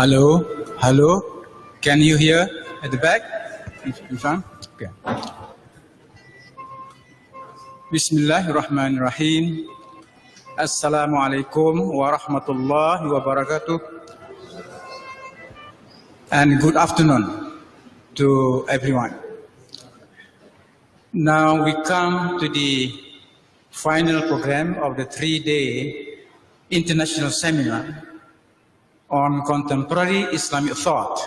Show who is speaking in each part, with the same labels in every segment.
Speaker 1: Hello, hello. Can you hear at the back? In front? Okay. Bismillahirrahmanirrahim. Assalamualaikum warahmatullahi wabarakatuh. And good afternoon to everyone. Now we come to the final program of the 3-day international seminar on contemporary Islamic thought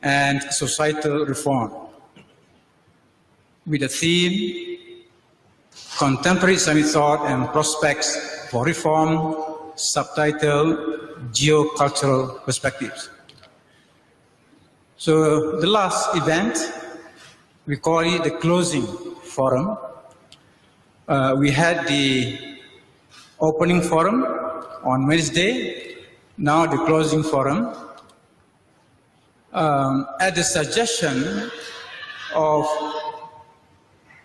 Speaker 1: and societal reform, with the theme Contemporary Islamic Thought and Prospects for Reform, subtitle Geo-Cultural Perspectives. So the last event, we call it the closing forum. We had the opening forum on Wednesday. Now the closing forum, at the suggestion of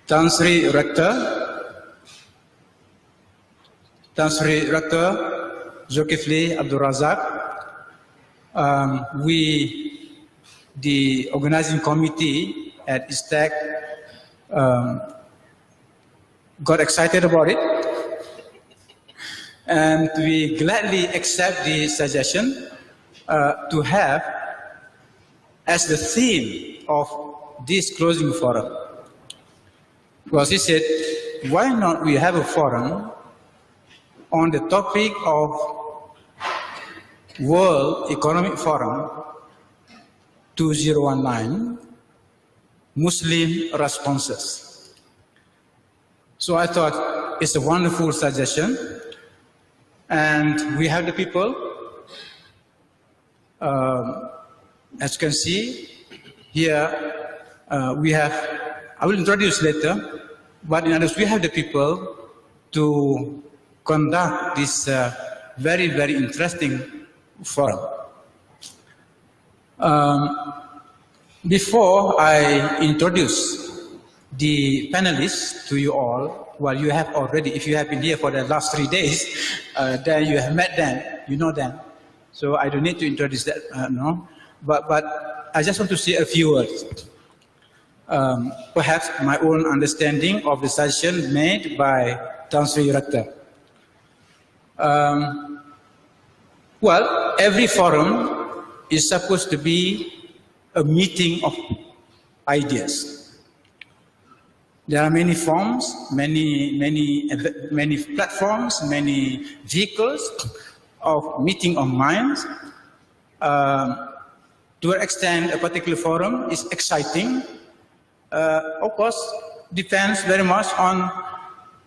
Speaker 1: Tan Sri Rector Zulkifli Abdul Razak, the organizing committee at ISTAC, got excited about it. And we gladly accept the suggestion to have as the theme of this closing forum. Because he said, why not we have a forum on the topic of World Economic Forum 2019, Muslim responses. So I thought it's a wonderful suggestion. And we have the people, as you can see here, we have, I will introduce later, but in others we have the people to conduct this very, very interesting forum. Before I introduce the panelists to you all, well, you have already, if you have been here for the last 3 days, then you have met them, you know them. So I don't need to introduce that, no. But I just want to say a few words. Perhaps my own understanding of the suggestion made by Tan Sri Rector. Well, every forum is supposed to be a meeting of ideas. There are many forms, many platforms, many vehicles of meeting of minds. To an extent, a particular forum is exciting. Of course, depends very much on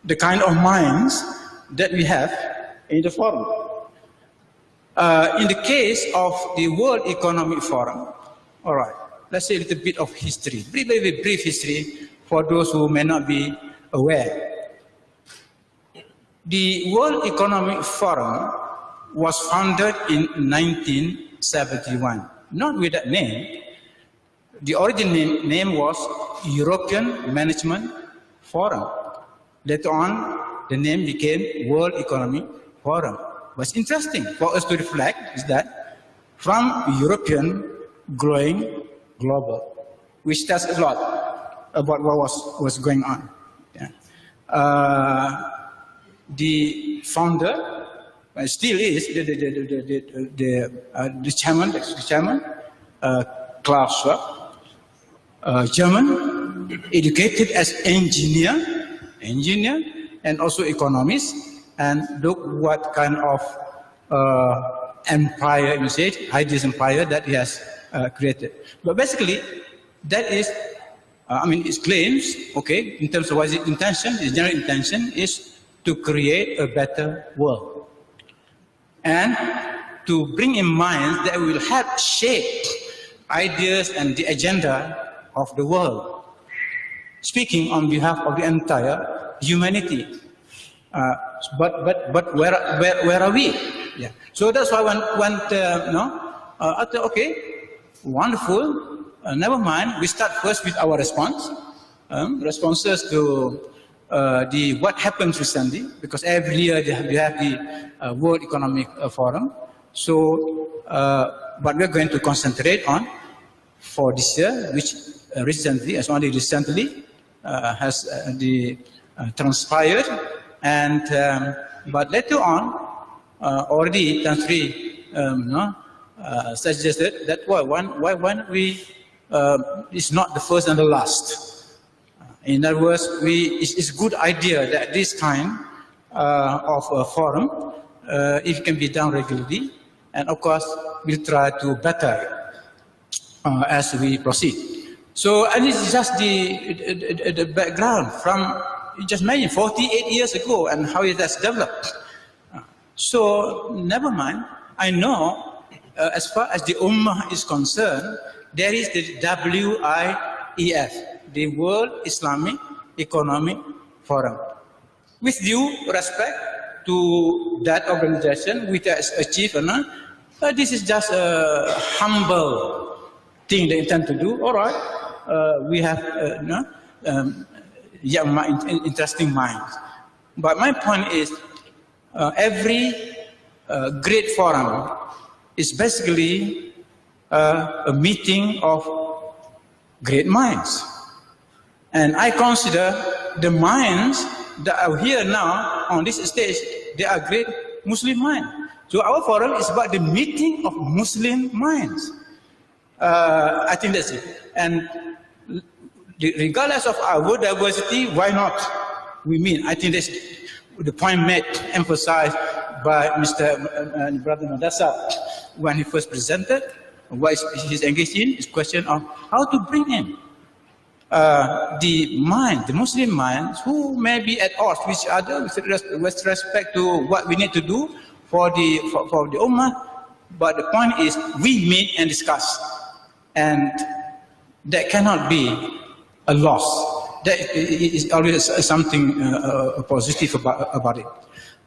Speaker 1: the kind of minds that we have in the forum. In the case of the World Economic Forum, all right, let's say a little bit of history, very brief history, for those who may not be aware. The World Economic Forum was founded in 1971, not with that name. The original name was European Management Forum. Later on, the name became World Economic Forum. What's interesting for us to reflect is that from European growing global, which tells a lot about what was going on. Yeah. The founder still is the chairman, Klaus Schwab, German, educated as engineer, and also economist, and look what kind of empire, you say, ideas empire that he has created. But basically, that is. It claims, okay, in terms of what its intention, its general intention is to create a better world. And to bring in mind that will help shape ideas and the agenda of the world. Speaking on behalf of the entire humanity. But where are we? Yeah. So that's why I thought, okay, wonderful. Never mind, we start first with our responses to what happens recently, because every year we have the World Economic Forum. So but we're going to concentrate on for this year, which recently, as only recently, has transpired, and but later on, already Tan Sri suggested that why we it's not the first and the last. In other words, it's a good idea that this kind of a forum, if it can be done regularly, and of course we'll try to better as we proceed. So, and it's just the background from, you just mentioned 48 years ago and how it has developed. So, never mind. I know, as far as the Ummah is concerned, there is the WIEF, the World Islamic Economic Forum. With due respect to that organization, which has achieved, this is just a humble thing they intend to do. All right, we have young, interesting minds. But my point is, every great forum is basically a meeting of great minds. And I consider the minds that are here now on this stage, they are great Muslim minds. So our forum is about the meeting of Muslim minds. I think that's it. And regardless of our diversity, why not? We mean, I think that's the point made, emphasized by Mr. Brother Madasa when he first presented what he's engaged in, is question of how to bring in the Muslim minds who may be at odds with each other with respect to what we need to do for the Ummah. But the point is, we meet and discuss, and that cannot be a loss. That is always something positive about it.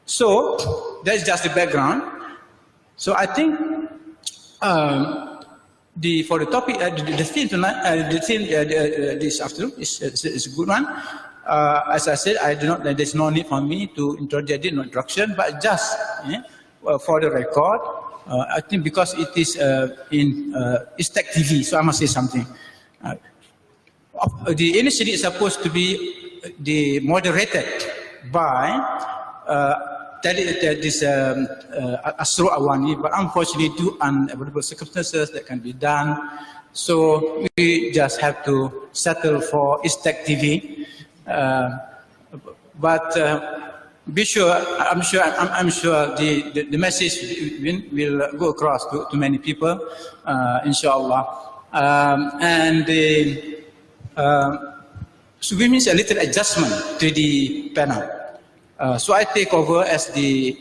Speaker 1: So that's just the background. So I think for the topic, the theme tonight, this afternoon is a good one. As I said, there's no need for me to introduce the introduction, but just for the record, I think because it is in ISTAC TV, so I must say something. The initiative is supposed to be moderated by this Asro Awani, but unfortunately due to unavoidable circumstances that can be done, so we just have to settle for ISTAC TV. But be sure, I'm sure the message will go across to many people, inshallah. So we need a little adjustment to the panel. So I take over as the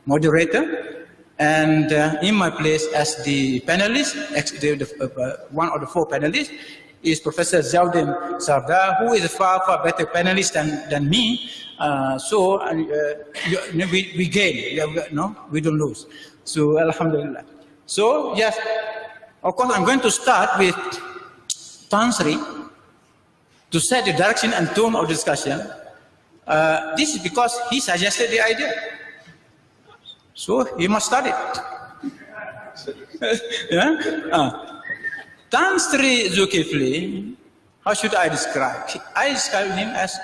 Speaker 1: moderator, and in my place as the panelist, one of the four panelists is Professor Ziauddin Sardar, who is a far better panelist than me. So we gain, we don't lose. So Alhamdulillah. So yes, of course I'm going to start with Tan Sri to set the direction and tone of discussion. This is because he suggested the idea. So he must start it. Tan Sri Zulkifli, how should I describe? I describe him as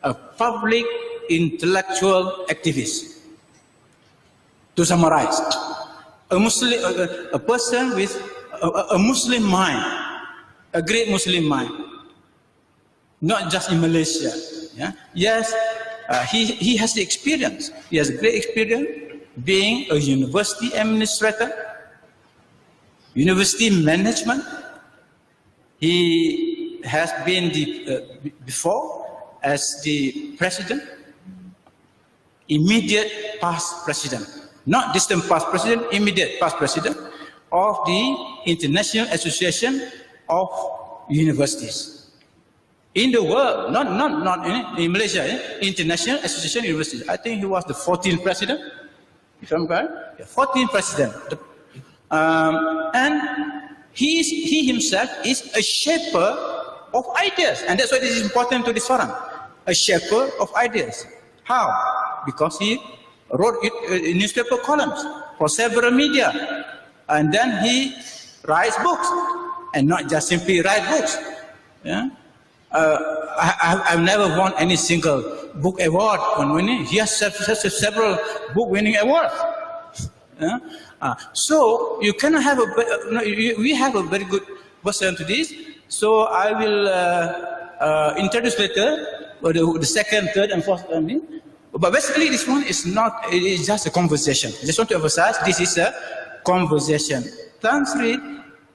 Speaker 1: a public intellectual activist. To summarize, a person with a Muslim mind, a great Muslim mind, not just in Malaysia. Yeah? Yes, he has the experience. He has a great experience being a university administrator, university management. He has been before as the president, immediate past president, not distant past president, immediate past president of the International Association of Universities. In the world, not in Malaysia, International Association of Universities. I think he was the 14th president, if I'm correct. Yeah, 14th president. And he himself is a shaper of ideas. And that's why this is important to this forum. A shaper of ideas. How? Because he wrote newspaper columns for several media. And then he writes books, and not just simply write books. Yeah? I've never won any single book award on winning. He has several book winning awards. Yeah? So you cannot have we have a very good person to this. So I will introduce later the second, third, and fourth. But basically, this one is not. It is just a conversation. I just want to emphasize this is a conversation. Tan Sri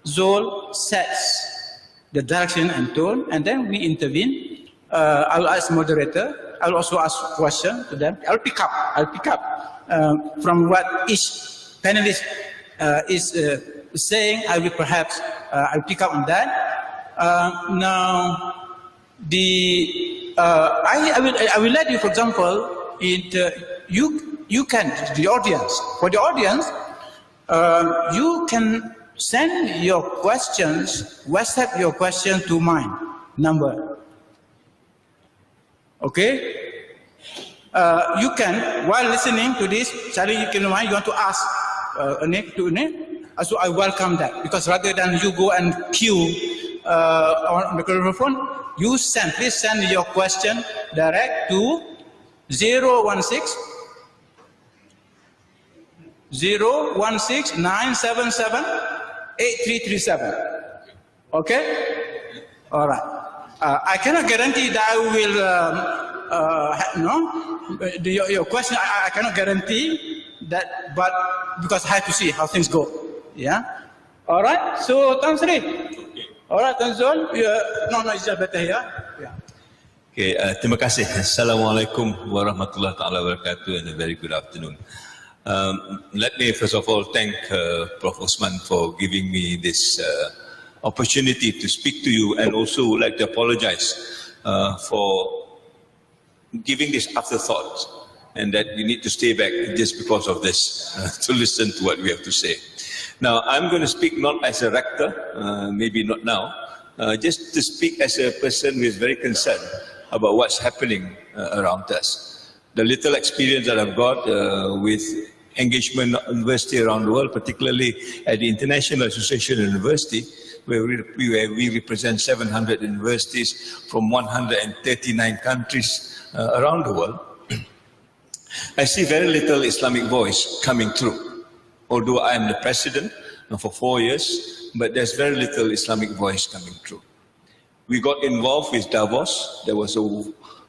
Speaker 1: Zul sets the direction and tone, and then we intervene. I will ask moderator. I will also ask questions to them. I'll pick up from what each panelist is saying. I will perhaps I'll pick up on that. Now, I will let you, for example, you can the audience. For the audience, you can send your questions, WhatsApp your question to my number. Okay? You can, while listening to this, Charlie, you want to ask Nick. So I welcome that, because rather than you go and queue on the microphone, please send your question direct to 016 977 8337. Okay? All right. I cannot guarantee that I will, your question, I cannot guarantee that, but because I have to see how things go. Yeah? All right? So, Tan Sri. All right, Tan Zul. No, it's just better here. Yeah.
Speaker 2: Okay, terima kasih. Assalamualaikum warahmatullahi wabarakatuh, and a very good afternoon. Let me first of all thank Prof. Osman for giving me this opportunity to speak to you, and also would like to apologize for giving this afterthought, and that you need to stay back just because of this to listen to what we have to say. Now, I'm going to speak not as a rector, maybe not now, just to speak as a person who is very concerned about what's happening around us. The little experience that I've got with engagement university around the world, particularly at the International Association of University, where we represent 700 universities from 139 countries around the world, I see very little Islamic voice coming through. Although I am the president for 4 years, but there's very little Islamic voice coming through. We got involved with Davos. There was a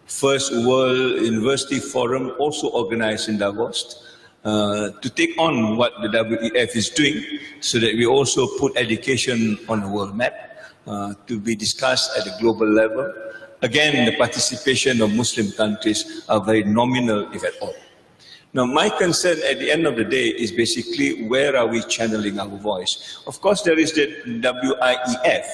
Speaker 2: first World University Forum also organized in Davos to take on what the WEF is doing, so that we also put education on the world map to be discussed at the global level. Again, the participation of Muslim countries are very nominal, if at all. Now, my concern at the end of the day is basically where are we channeling our voice? Of course, there is the WIEF,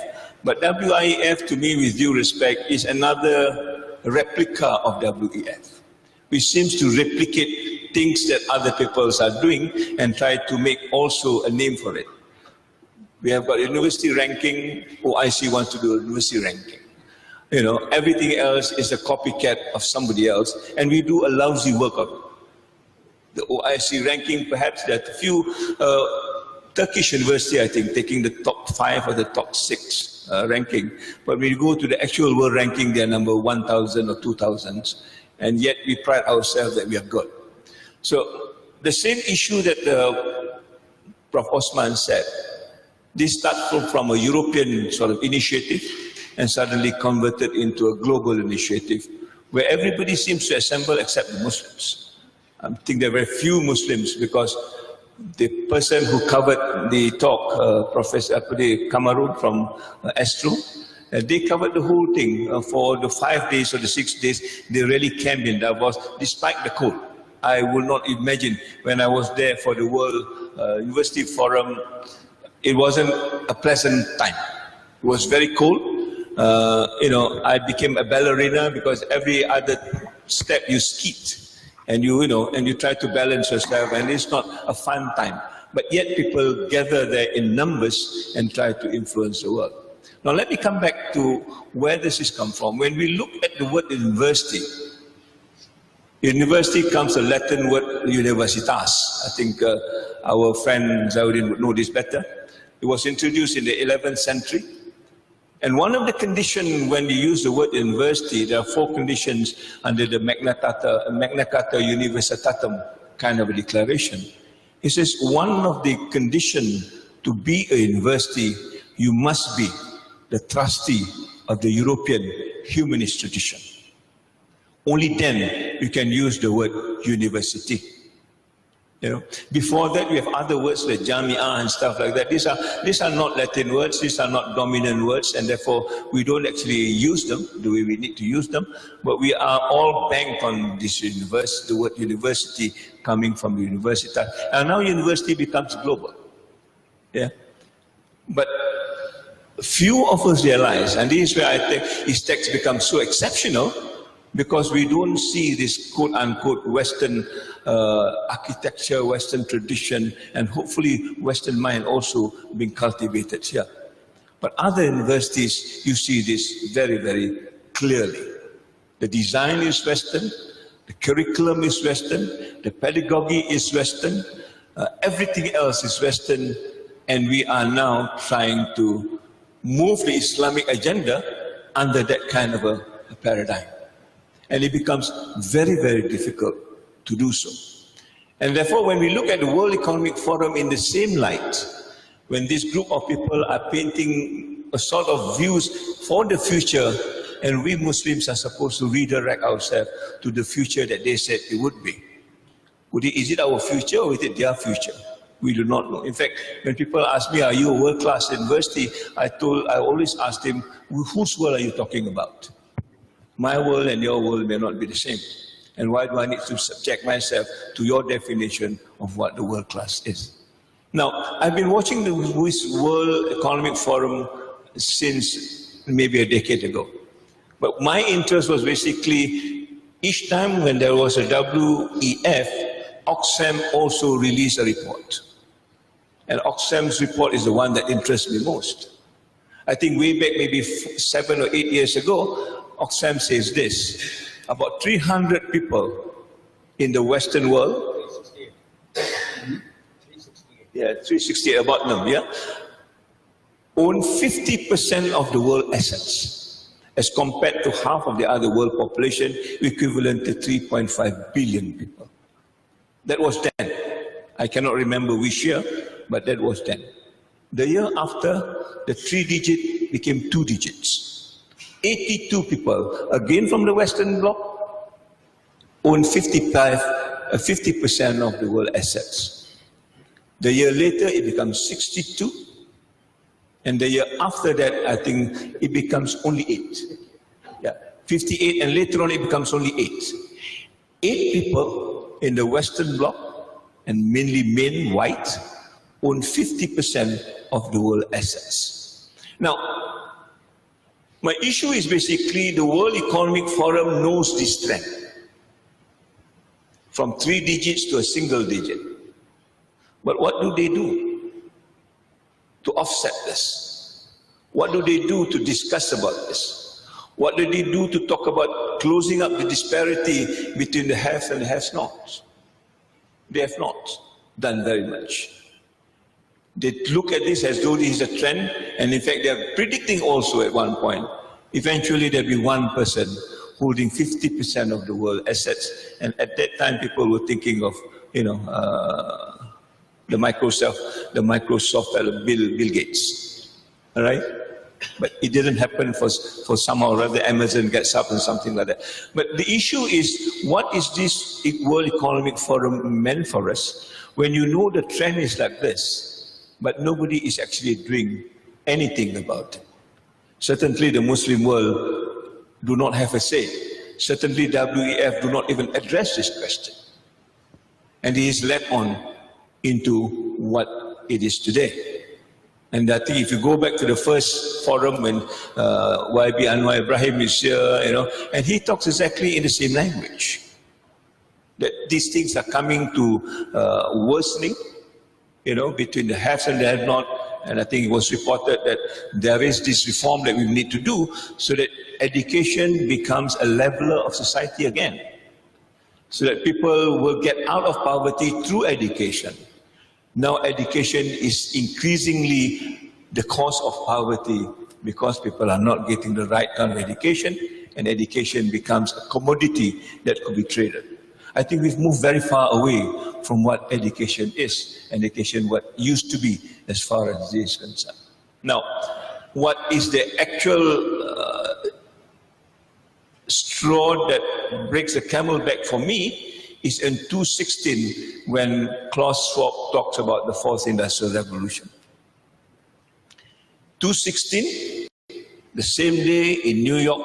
Speaker 2: but WIEF, to me, with due respect, is another replica of WEF, which seems to replicate things that other peoples are doing and try to make also a name for it. We have got university ranking, OIC wants to do a university ranking. You know, everything else is a copycat of somebody else, and we do a lousy work of it. The OIC ranking, perhaps there are a few Turkish university, I think, taking the top 5 or the top 6 ranking. But when you go to the actual world ranking, they are number 1,000 or 2,000, and yet we pride ourselves that we are good. So the same issue that Prof. Osman said, this starts from a European sort of initiative and suddenly converted into a global initiative where everybody seems to assemble except the Muslims. I think there were few Muslims, because the person who covered the talk, Professor Kamarul from Astro, they covered the whole thing for the 5 days or the 6 days. They really camped in Davos despite the cold. I will not imagine when I was there for the World University Forum, it wasn't a pleasant time. It was very cold. You know, I became a ballerina because every other step you skied. And you try to balance yourself, and it's not a fun time. But yet people gather there in numbers and try to influence the world. Now let me come back to where this has come from. When we look at the word university, university comes a Latin word universitas. I think our friend Zawudin would know this better. It was introduced in the 11th century. And one of the conditions when you use the word university, there are 4 conditions under the Magna Carta Universitatum kind of a declaration. It says one of the conditions to be a university, you must be the trustee of the European humanist tradition. Only then you can use the word university. You know, before that we have other words like jamia and stuff like that. These are not Latin words, these are not dominant words, and therefore we don't actually use them the way we need to use them. But we are all banked on this university, the word university coming from universitas. And now university becomes global. Yeah. But few of us realize, and this is where I think ISTAC becomes so exceptional, because we don't see this quote-unquote Western architecture, Western tradition, and hopefully Western mind also being cultivated here. But other universities, you see this very, very clearly. The design is Western, the curriculum is Western, the pedagogy is Western, everything else is Western, and we are now trying to move the Islamic agenda under that kind of a paradigm. And it becomes very, very difficult to do so. And therefore, when we look at the World Economic Forum in the same light, when this group of people are painting a sort of views for the future, and we Muslims are supposed to redirect ourselves to the future that they said it would be. Is it our future or is it their future? We do not know. In fact, when people ask me, are you a world-class university? I always ask them, whose world are you talking about? My world and your world may not be the same. And why do I need to subject myself to your definition of what the world class is? Now, I've been watching the World Economic Forum since maybe a decade ago. But my interest was basically each time when there was a WEF, Oxfam also released a report. And Oxfam's report is the one that interests me most. I think way back maybe 7 or 8 years ago, Oxfam says this, about 300 people in the Western world, 368 about them, yeah, own 50% of the world assets, as compared to half of the other world population, equivalent to 3.5 billion people. That was then. I cannot remember which year, but that was then. The year after, the 3-digit became 2 digits. 82 people, again from the Western Bloc, own 50% of the world assets. The year later, it becomes 62. And the year after that, I think it becomes only 8. Yeah, 58, and later on it becomes only 8. 8 people in the Western Bloc, and mainly men, white, own 50% of the world assets. Now, my issue is basically the World Economic Forum knows this trend. From 3 digits to a single digit. But what do they do to offset this? What do they do to discuss about this? What do they do to talk about closing up the disparity between the haves and the have-nots? They have not done very much. They look at this as though this is a trend, and in fact they are predicting also at one point, eventually there'll be one person holding 50% of the world assets, and at that time people were thinking of, the Microsoft Bill Gates, all right? But it didn't happen for somehow or other Amazon gets up and something like that. But the issue is, what is this World Economic Forum meant for us when you know the trend is like this? But nobody is actually doing anything about it. Certainly the Muslim world do not have a say. Certainly WEF do not even address this question. And it is led on into what it is today. And I think if you go back to the first forum when YB Anwar Ibrahim is here, and he talks exactly in the same language. That these things are coming to worsening, between the haves and the have-not. And I think it was reported that there is this reform that we need to do so that education becomes a leveler of society again. so that people will get out of poverty through education. Now education is increasingly the cause of poverty because people are not getting the right kind of education, and education becomes a commodity that could be traded. I think we've moved very far away from what education is, and education what used to be as far as this is concerned. Now, what is the actual straw that breaks the camel back for me is in 2016 when Klaus Schwab talks about the fourth industrial revolution. 2016, the same day in New York,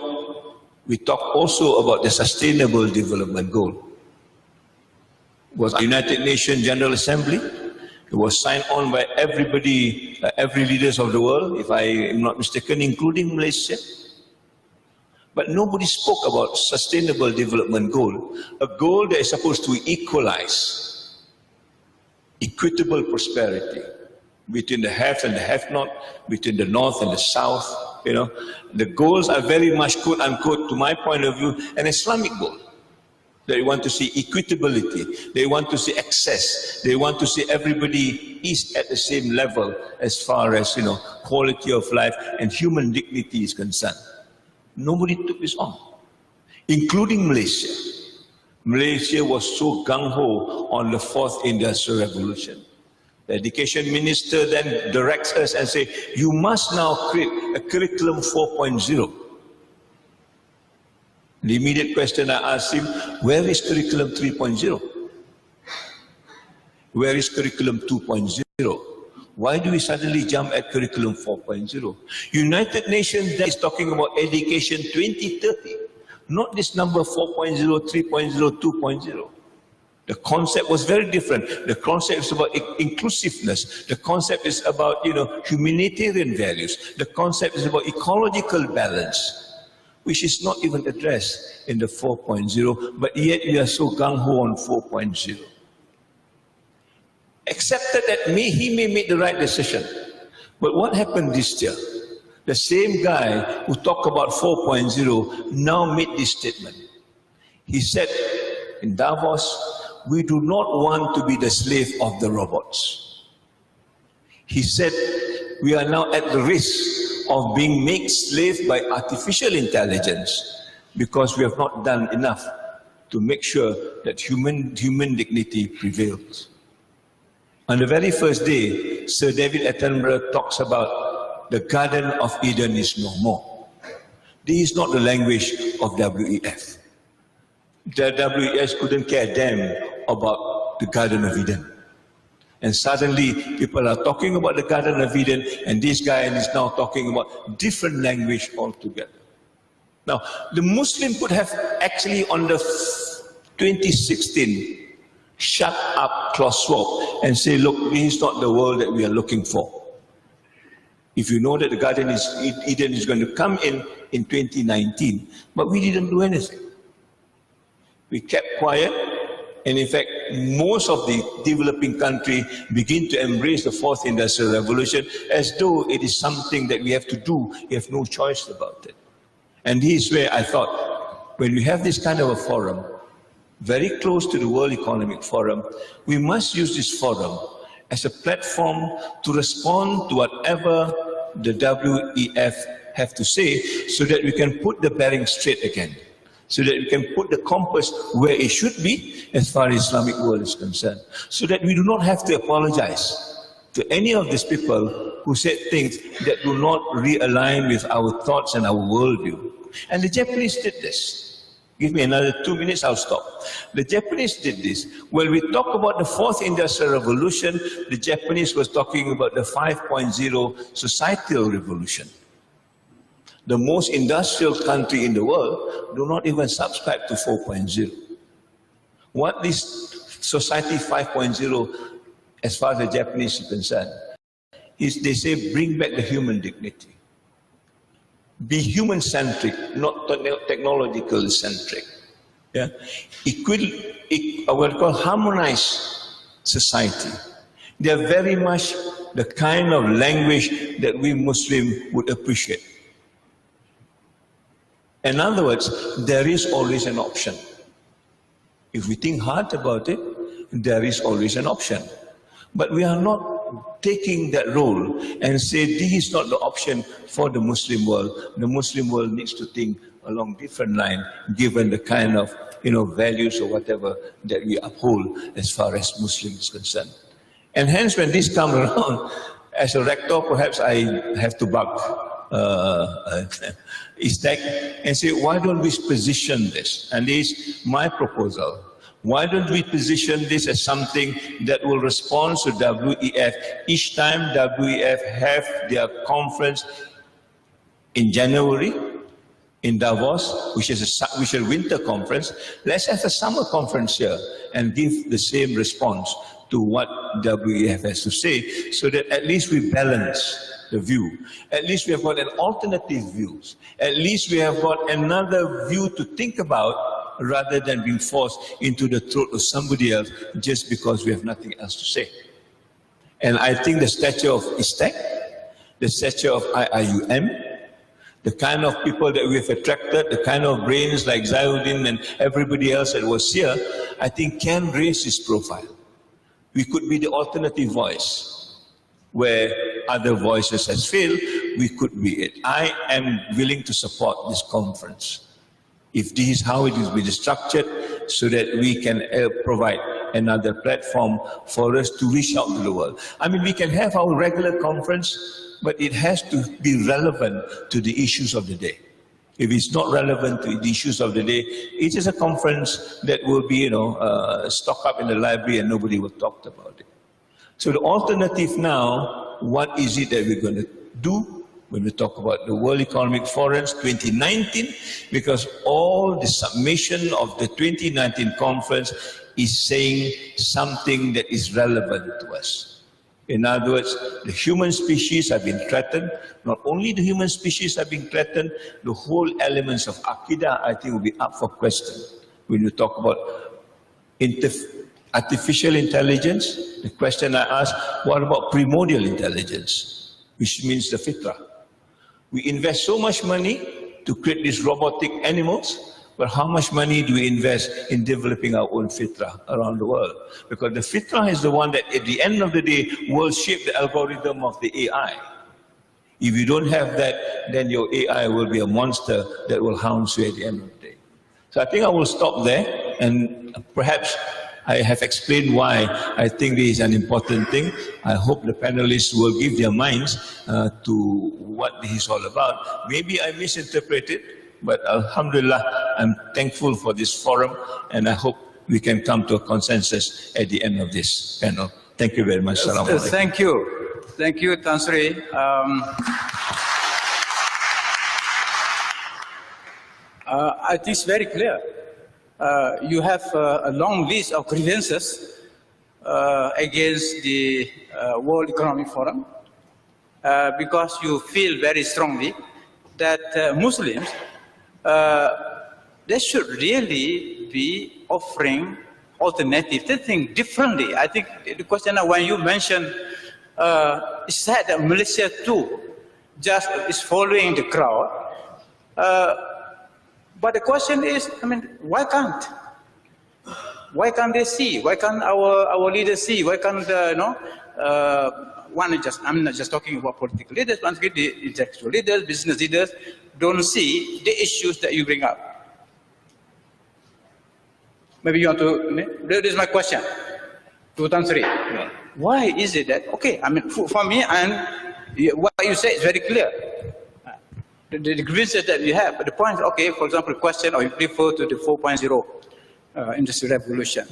Speaker 2: we talked also about the Sustainable Development Goal. It was the United Nations General Assembly. It was signed on by everybody, every leaders of the world, if I am not mistaken, including Malaysia. But nobody spoke about Sustainable Development Goal, a goal that is supposed to equalize equitable prosperity between the have and the have-not, between the north and the south. You know, the goals are very much, quote unquote, to my point of view, an Islamic goal. They want to see equitability, they want to see access, they want to see everybody is at the same level as far as, you know, quality of life and human dignity is concerned. Nobody took this on, including Malaysia. Malaysia was so gung-ho on the fourth industrial revolution. The education minister then directs us and says, you must now create a curriculum 4.0. The immediate question I asked him, where is curriculum 3.0? Where is curriculum 2.0? Why do we suddenly jump at curriculum 4.0? United Nations then is talking about education 2030, not this number 4.0, 3.0, 2.0. The concept was very different. The concept is about inclusiveness. The concept is about, you know, humanitarian values. The concept is about ecological balance, which is not even addressed in the 4.0, but yet we are so gung-ho on 4.0. Accepted that he may make the right decision. But what happened this year? The same guy who talked about 4.0 now made this statement. He said in Davos, we do not want to be the slave of the robots. He said, we are now at the risk of being made slave by artificial intelligence because we have not done enough to make sure that human dignity prevails. On the very first day, Sir David Attenborough talks about the Garden of Eden is no more. This is not the language of WEF. The WEF couldn't care a damn about the Garden of Eden. And suddenly people are talking about the Garden of Eden, and this guy is now talking about different language altogether. Now, the Muslim could have actually on the 2016 shut up Klaus Schwab and say, look, this is not the world that we are looking for. If you know that the Garden of Eden is going to come in 2019, but we didn't do anything. We kept quiet, and in fact, most of the developing countries begin to embrace the fourth industrial revolution as though it is something that we have to do. We have no choice about it. And this is where I thought, when we have this kind of a forum, very close to the World Economic Forum, we must use this forum as a platform to respond to whatever the WEF have to say, so that we can put the bearing straight again, so that we can put the compass where it should be as far as Islamic world is concerned, so that we do not have to apologize to any of these people who said things that do not realign with our thoughts and our worldview. And the Japanese did this. Give me another 2 minutes, I'll stop. The Japanese did this. When we talk about the fourth industrial revolution, the Japanese was talking about the 5.0 societal revolution. The most industrial country in the world do not even subscribe to 4.0. What this society 5.0, as far as the Japanese is concerned, is they say bring back the human dignity. Be human-centric, not technological-centric. Yeah? What we call harmonized society. They are very much the kind of language that we Muslims would appreciate. In other words, there is always an option. If we think hard about it, there is always an option. But we are not taking that role and say this is not the option for the Muslim world. The Muslim world needs to think along different line, given the kind of values or whatever that we uphold as far as Muslims is concerned. And hence, when this comes around, as a rector, perhaps I have to bug ISTAC and say, why don't we position this? And this is my proposal. Why don't we position this as something that will respond to WEF each time WEF have their conference in January in Davos, which is a winter conference. Let's have a summer conference here and give the same response to what WEF has to say, so that at least we balance the view. At least we have got an alternative view. At least we have got another view to think about, rather than being forced into the throat of somebody else just because we have nothing else to say. And I think the stature of ISTAC, the stature of IIUM, the kind of people that we've attracted, the kind of brains like Zainuddin and everybody else that was here, I think can raise this profile. We could be the alternative voice. Where other voices has failed, we could be it. I am willing to support this conference. If this is how it is being structured, so that we can provide another platform for us to reach out to the world. I mean, we can have our regular conference, but it has to be relevant to the issues of the day. If it's not relevant to the issues of the day, it is a conference that will be, stocked up in the library and nobody will talk about it. So the alternative now, what is it that we're going to do when we talk about the World Economic Forums 2019? Because all the submission of the 2019 conference is saying something that is relevant to us. In other words, the human species have been threatened. Not only the human species have been threatened, the whole elements of Aqidah, I think, will be up for question. When you talk about artificial intelligence, the question I ask, what about primordial intelligence, which means the fitrah? We invest so much money to create these robotic animals, but how much money do we invest in developing our own fitrah around the world? Because the fitrah is the one that at the end of the day will shape the algorithm of the AI. If you don't have that, then your AI will be a monster that will hound you at the end of the day. So I think I will stop there, and perhaps I have explained why I think this is an important thing. I hope the panelists will give their minds to what this is all about. Maybe I misinterpreted, but Alhamdulillah, I'm thankful for this forum, and I hope we can come to a consensus at the end of this panel. Thank you very much.
Speaker 1: Thank you. Thank you, Tan Sri. I think it's very clear. You have a long list of grievances against the World Economic Forum because you feel very strongly that Muslims, they should really be offering alternatives. They think differently. I think the question when you mentioned is said that Malaysia too just is following the crowd. But the question is, I mean, why can't? Why can't they see? Why can't our leaders see? Why can't I'm not just talking about political leaders, but the intellectual leaders, business leaders don't see the issues that you bring up. Maybe you want to. This is my question to Tan Sri. Why is it that? Okay, I mean, for me, and what you say is very clear. The grievances that we have, but the point is, okay, for example, question, or you refer to the 4.0 industrial revolution.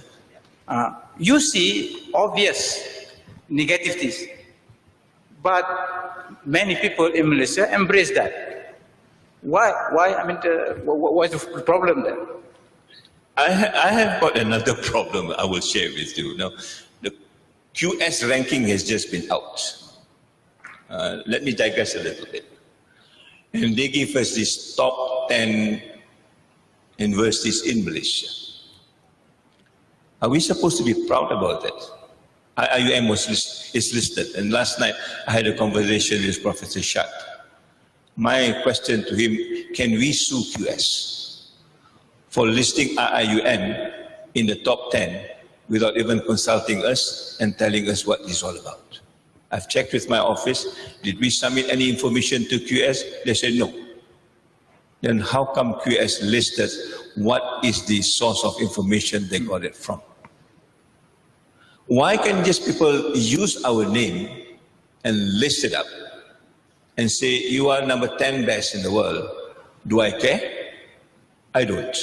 Speaker 1: You see obvious negativities, but many people in Malaysia embrace that. Why? I mean, what is the problem there?
Speaker 2: I have got another problem I will share with you. Now, the QS ranking has just been out. Let me digress a little bit. And they give us this top 10 universities in Malaysia. Are we supposed to be proud about that? IIUM is listed, and last night I had a conversation with Professor Shad. My question to him, can we sue QS for listing IIUM in the top 10 without even consulting us and telling us what it's all about. I've checked with my office, did we submit any information to QS? They said no. Then how come QS listed what is the source of information they got it from? Why can't just people use our name and list it up and say, you are number 10 best in the world? Do I care? I don't.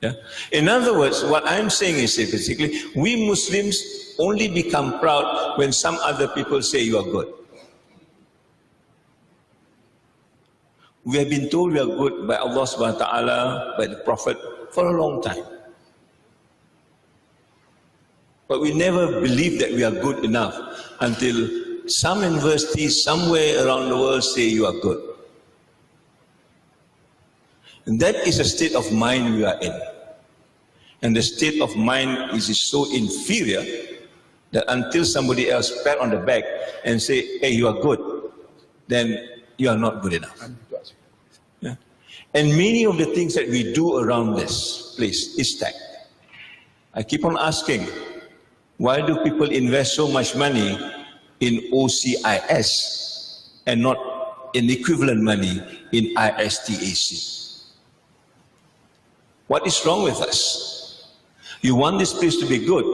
Speaker 2: Yeah? In other words, what I'm saying is basically, we Muslims only become proud when some other people say you are good. We have been told we are good by Allah subhanahu wa ta'ala, by the Prophet, for a long time. But we never believed that we are good enough until some universities somewhere around the world say you are good. And that is a state of mind we are in. And the state of mind is so inferior that until somebody else pat on the back and say, hey, you are good, then you are not good enough. Yeah? And many of the things that we do around this place, ISTAC, I keep on asking, why do people invest so much money in OCIS and not in equivalent money in ISTAC? What is wrong with us? You want this place to be good,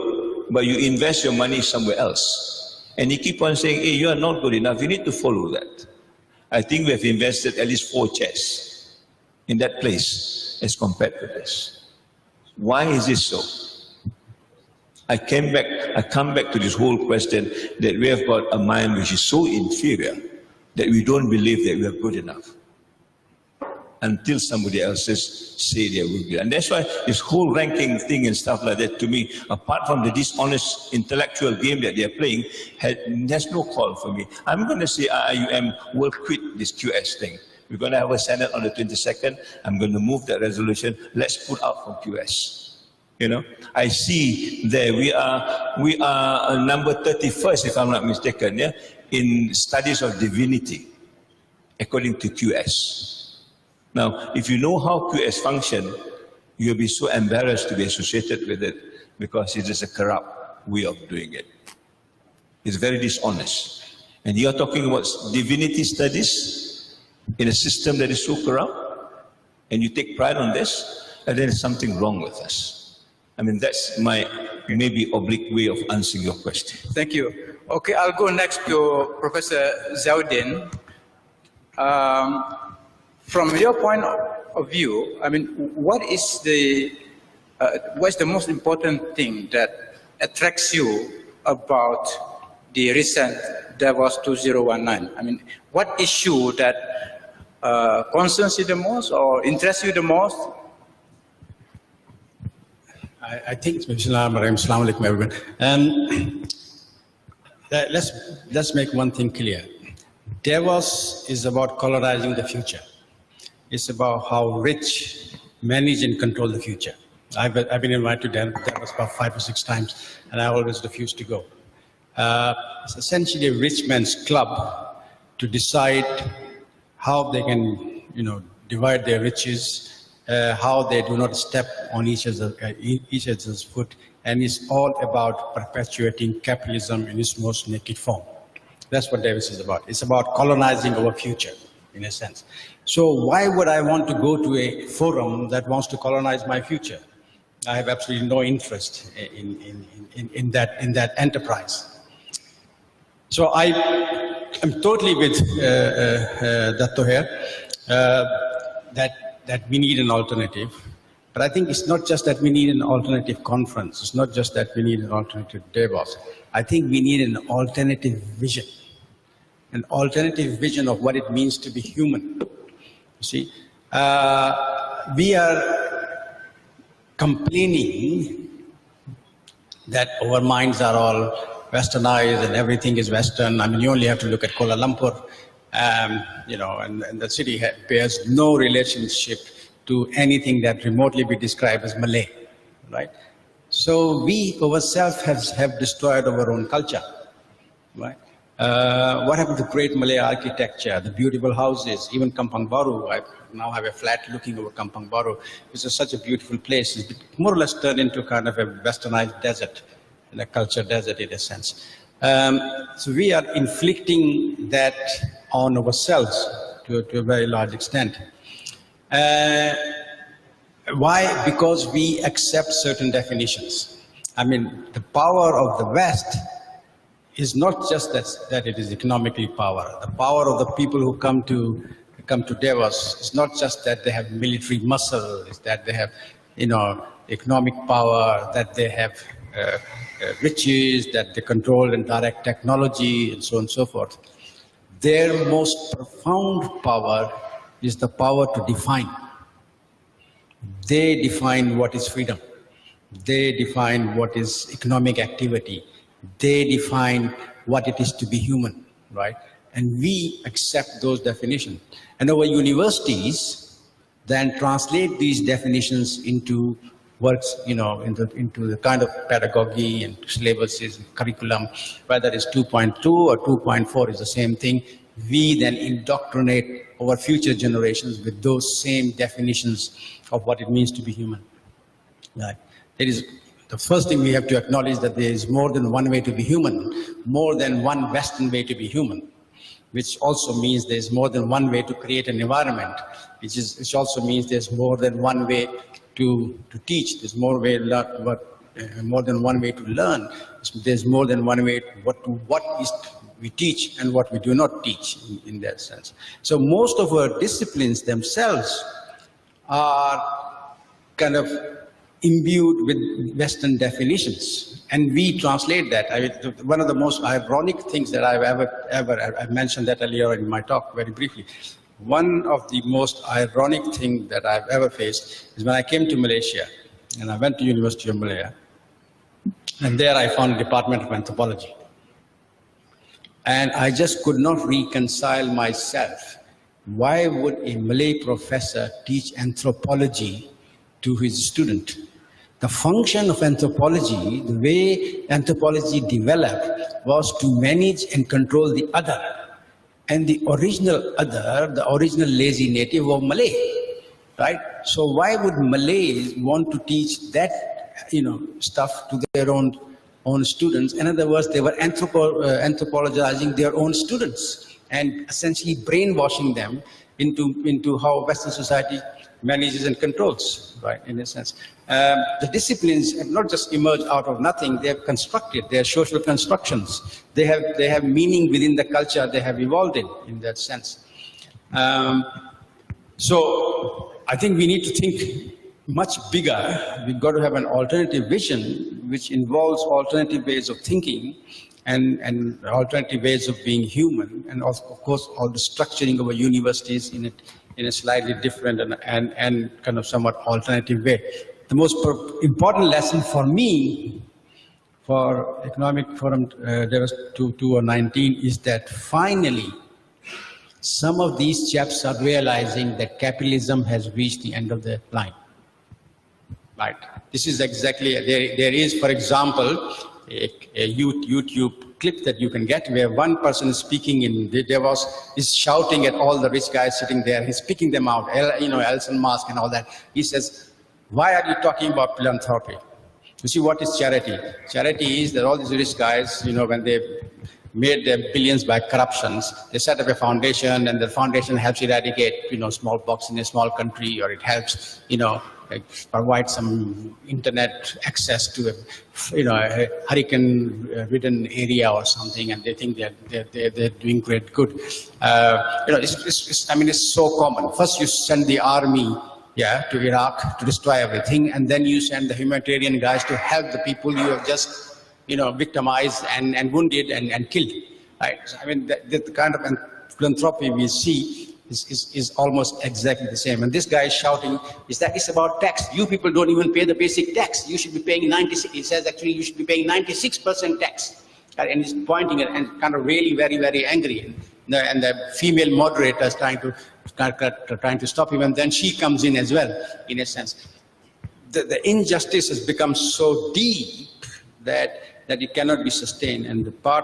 Speaker 2: but you invest your money somewhere else. And you keep on saying, hey, you are not good enough, you need to follow that. I think we have invested at least 4 chairs in that place as compared to this. Why is this so? I come back to this whole question that we have got a mind which is so inferior that we don't believe that we are good enough until somebody else say they will be. And that's why this whole ranking thing and stuff like that, to me, apart from the dishonest intellectual game that they're playing, there's no call for me. I'm going to say IIUM will quit this QS thing. We're going to have a Senate on the 22nd. I'm going to move that resolution. Let's put out from QS. You know, I see there we are number 31st, if I'm not mistaken, yeah, in studies of divinity, according to QS. Now, if you know how QS function, you'll be so embarrassed to be associated with it because it is a corrupt way of doing it. It's very dishonest. And you're talking about divinity studies in a system that is so corrupt, and you take pride on this, and then there's something wrong with us. I mean, that's my maybe oblique way of answering your question.
Speaker 1: Thank you. Okay, I'll go next to Professor Zaudin. From your point of view, I mean, what's the most important thing that attracts you about the recent Davos 2019? I mean, what issue that concerns you the most or interests you the most?
Speaker 3: I think, Assalamu alaikum everyone. Let's make one thing clear. Davos is about colonizing the future. It's about how rich manage and control the future. I've been invited to Davos about 5 or 6 times, and I always refuse to go. It's essentially a rich man's club to decide how they can, divide their riches, how they do not step on each other's foot, and it's all about perpetuating capitalism in its most naked form. That's what Davos is about. It's about colonizing our future, in a sense. So why would I want to go to a forum that wants to colonize my future? I have absolutely no interest in that enterprise. So I am totally with Datto here, that we need an alternative. But I think it's not just that we need an alternative conference. It's not just that we need an alternative Davos. I think we need an alternative vision of what it means to be human. You see, we are complaining that our minds are all westernized and everything is Western. I mean, you only have to look at Kuala Lumpur, and the city bears no relationship to anything that remotely be described as Malay, right? So we ourselves have destroyed our own culture, right? What happened to great Malay architecture, the beautiful houses, even Kampang Baru? I now have a flat looking over Kampang Baru. It's such a beautiful place. It's more or less turned into kind of a westernized desert, a culture desert in a sense. So we are inflicting that on ourselves to a very large extent. Why? Because we accept certain definitions. I mean, the power of the West is not just that it is economically power. The power of the people who come to Davos is not just that they have military muscle, it's that they have, economic power, that they have riches, that they control and direct technology, and so on and so forth. Their most profound power is the power to define. They define what is freedom. They define what is economic activity. They define what it is to be human, right? And we accept those definitions. And our universities then translate these definitions into works, into the kind of pedagogy and syllabuses and curriculum, whether it's 2.2 or 2.4 is the same thing. We then indoctrinate our future generations with those same definitions of what it means to be human. Right? It is the first thing we have to acknowledge, that there is more than one way to be human, more than one Western way to be human, which also means there's more than one way to create an environment, which also means there's more than one way to teach. There's more than one way to learn. There's more than one way we teach and what we do not teach in that sense. So most of our disciplines themselves are kind of imbued with Western definitions, and we translate that. One of the most ironic things that I mentioned that earlier in my talk very briefly. One of the most ironic things that I've ever faced is when I came to Malaysia, and I went to University of Malaya, and there I found a department of anthropology. And I just could not reconcile myself. Why would a Malay professor teach anthropology to his student? The function of anthropology, the way anthropology developed, was to manage and control the other. And the original other, the original lazy native, were Malay, right? So why would Malays want to teach that, stuff to their own students? In other words, they were anthropologizing their own students and essentially brainwashing them into how Western society manages and controls, right, in a sense. The disciplines have not just emerged out of nothing, they have constructed, they are social constructions. They have meaning within the culture they have evolved in that sense. So I think we need to think much bigger. We've got to have an alternative vision which involves alternative ways of thinking and alternative ways of being human, and also, of course, all the structuring of our universities in a slightly different and kind of somewhat alternative way. The most important lesson for me, for Economic Forum Davos 2019, is that finally some of these chaps are realizing that capitalism has reached the end of the line. Right. This is exactly, there is, for example, a YouTube clip that you can get where one person is speaking in Davos, is shouting at all the rich guys sitting there. He's picking them out, Elon Musk and all that. He says, why are you talking about philanthropy? You see, what is charity? Charity is that all these rich guys, when they made their billions by corruptions, they set up a foundation, and the foundation helps eradicate, smallpox in a small country, or it helps, provide some internet access to a hurricane-ridden area or something, and they think they're doing great good. It's so common. First, you send the army, to Iraq to destroy everything, and then you send the humanitarian guys to help the people you have just, victimized and wounded and killed. Right? So, the kind of philanthropy we see is almost exactly the same. And this guy is shouting, it's about tax. You people don't even pay the basic tax. You should be paying 96. He says actually you should be paying 96% tax. And he's pointing and kind of really very, very angry. And the female moderator is trying to stop him, and then she comes in as well, in a sense. The injustice has become so deep that it cannot be sustained. And the part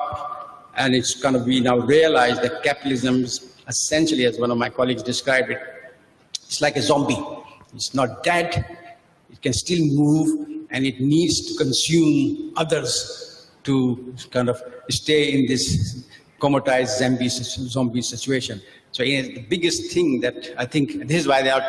Speaker 3: And it's kind of, we now realize that capitalism is essentially, as one of my colleagues described it, it's like a zombie. It's not dead, it can still move, and it needs to consume others to kind of stay in this comatized zombie situation. So the biggest thing that I think, this is why they are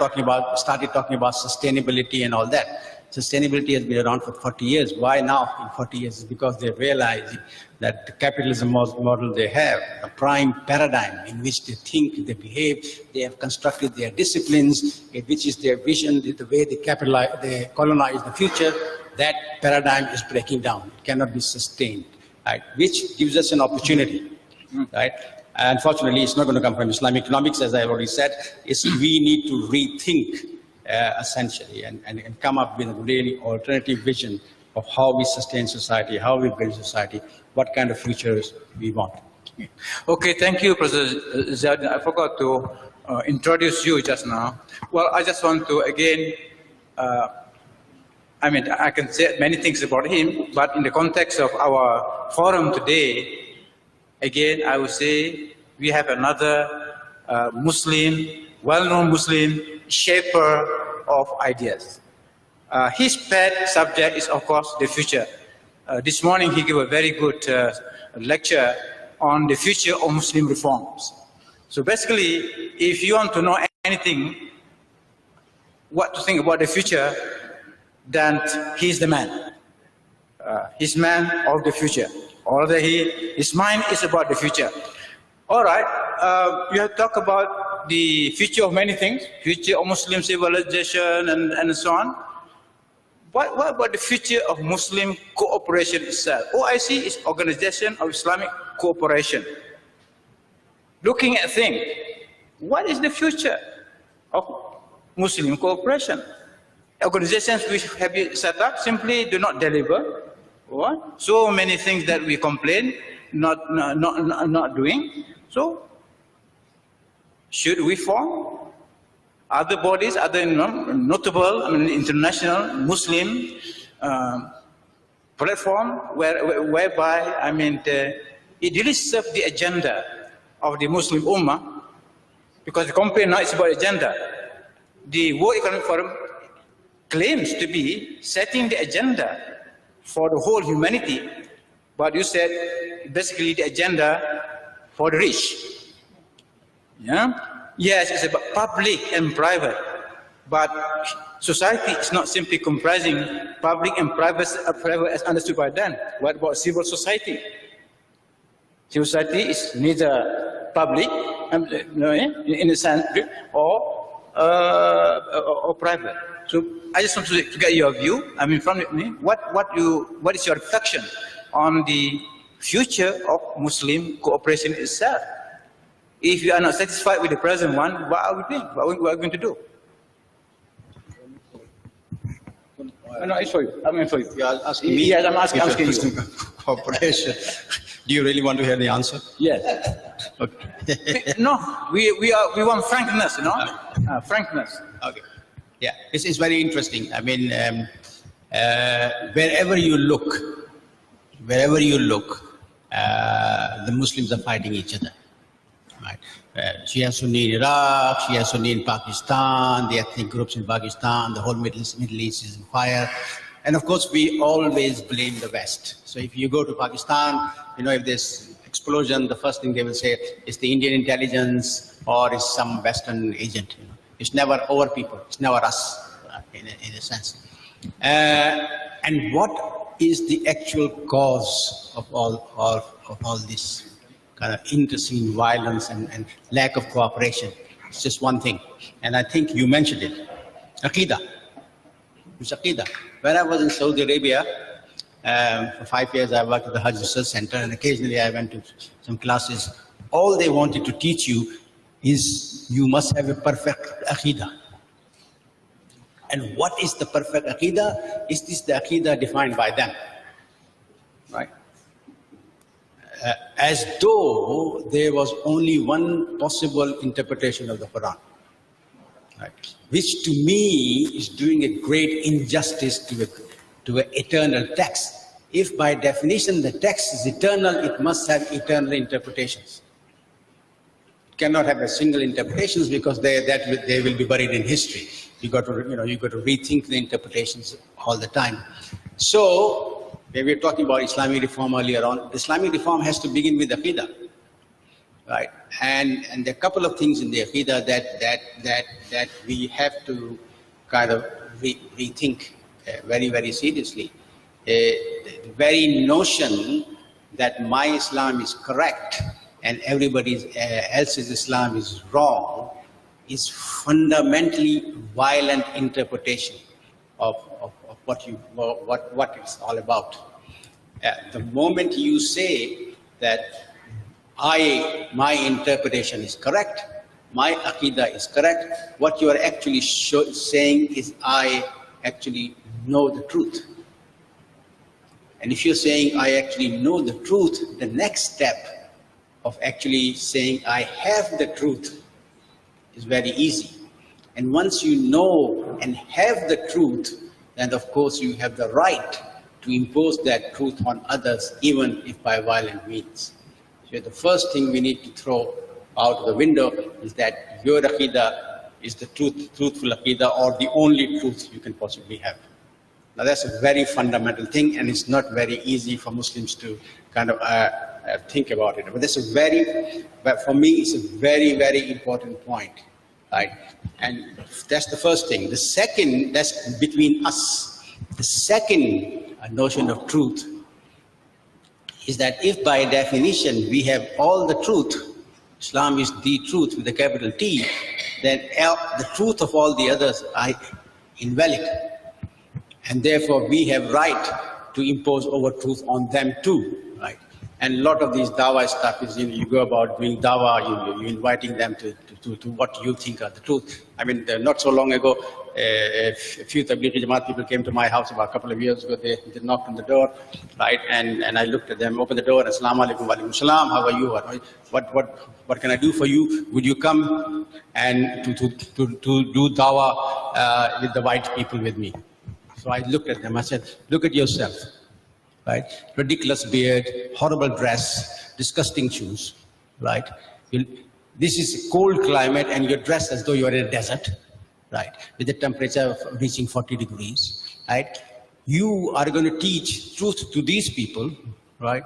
Speaker 3: started talking about sustainability and all that. Sustainability has been around for 40 years. Why now in 40 years? It's because they realize that the capitalism model they have, a prime paradigm in which they think, they behave, they have constructed their disciplines, which is their vision, the way they colonize the future, that paradigm is breaking down. It cannot be sustained, right? Which gives us an opportunity, right? Unfortunately, it's not going to come from Islamic economics, as I already said. We need to rethink essentially and come up with a really alternative vision of how we sustain society, how we build society, what kind of futures we want.
Speaker 1: Okay, thank you, Professor Ziyad. I forgot to introduce you just now. Well, I just want to again, I mean, I can say many things about him, but in the context of our forum today, again, I would say we have another Muslim, well-known Muslim shaper of ideas. His pet subject is, of course, the future. This morning, he gave a very good lecture on the future of Muslim reforms. So basically, if you want to know anything, what to think about the future, then he's the man. He's man of the future. Although his mind is about the future. All right, you have talked about the future of many things, future of Muslim civilization and so on. What about the future of Muslim cooperation itself? OIC is Organization of Islamic Cooperation. Looking at things, what is the future of Muslim cooperation? Organizations which have been set up simply do not deliver. What? So many things that we complain, not doing. So, should we form other bodies, other notable, international Muslim platform whereby, it really serves the agenda of the Muslim Ummah, because the complaint now is about agenda. The World Economic Forum claims to be setting the agenda for the whole humanity, but you said basically the agenda for the rich. Yeah? Yes, it's about public and private, but society is not simply comprising public and private as understood by them. What about civil society? Civil society is neither public, in a sense, or private. So I just want to get your view. From me, what is your reflection on the future of Muslim cooperation itself? If you are not satisfied with the present one, what are we doing? What are we going to do? No, it's for you. For you.
Speaker 3: You are asking me?
Speaker 1: Yes, I'm asking you.
Speaker 3: Cooperation. Do you really want to hear the answer?
Speaker 1: Yes.
Speaker 3: Okay.
Speaker 1: No, we want frankness, frankness.
Speaker 3: Okay. Yeah, it's very interesting. Wherever you look, the Muslims are fighting each other. Right. Shia Sunni in Iraq, Shia Sunni in Pakistan, the ethnic groups in Pakistan, the whole Middle East is in fire. And of course, we always blame the West. So if you go to Pakistan, if there's explosion, the first thing they will say is the Indian intelligence or is some Western agent. It's never our people, it's never us, in a sense. And what is the actual cause of all this kind of internecine violence and lack of cooperation? It's just one thing, and I think you mentioned it: Aqidah. It's Aqidah. When I was in Saudi Arabia, for 5 years, I worked at the Hajj Research Center, and occasionally I went to some classes. All they wanted to teach you is you must have a perfect Aqidah. And what is the perfect Aqidah? Is this the Aqidah defined by them? Right? As though there was only one possible interpretation of the Quran. Right? Which to me is doing a great injustice to an eternal text. if by definition the text is eternal, it must have eternal interpretations. It cannot have a single interpretations because they will be buried in history. You got to rethink the interpretations all the time. So when we were talking about Islamic reform earlier on, Islamic reform has to begin with Aqidah, right? And there are a couple of things in the Aqidah that we have to kind of rethink very, very seriously. The very notion that my Islam is correct and everybody else's Islam is wrong is fundamentally violent interpretation of what it's all about. The moment you say that my interpretation is correct, my Aqidah is correct, what you are actually saying is I actually know the truth. And if you're saying I actually know the truth, the next step of actually saying I have the truth is very easy. And once you know and have the truth, then of course you have the right to impose that truth on others, even if by violent means. So the first thing we need to throw out of the window is that your Aqidah is the truthful Aqidah or the only truth you can possibly have. Now that's a very fundamental thing, and it's not very easy for Muslims to kind of think about it. But but for me, it's a very, very important point, right? And that's the first thing. The second, that's between us. The second notion of truth is that if by definition we have all the truth, Islam is the truth with a capital T, then the truth of all the others are invalid. And therefore we have right to impose our truth on them too, right? And a lot of these dawah stuff is, you go about doing dawah, you're inviting them to what you think are the truth. I mean, not so long ago, a few Tablighi Jamaat people came to my house about a couple of years ago. They knocked on the door, right? And I looked at them, opened the door, Assalamu alaikum, wa alaikum salam, how are you? What can I do for you? Would you come and to do dawah with the white people with me? So I looked at them, I said, look at yourself, right? Ridiculous beard, horrible dress, disgusting shoes, right? This is a cold climate and you're dressed as though you're in a desert, right? With the temperature reaching 40 degrees, right? You are going to teach truth to these people, right?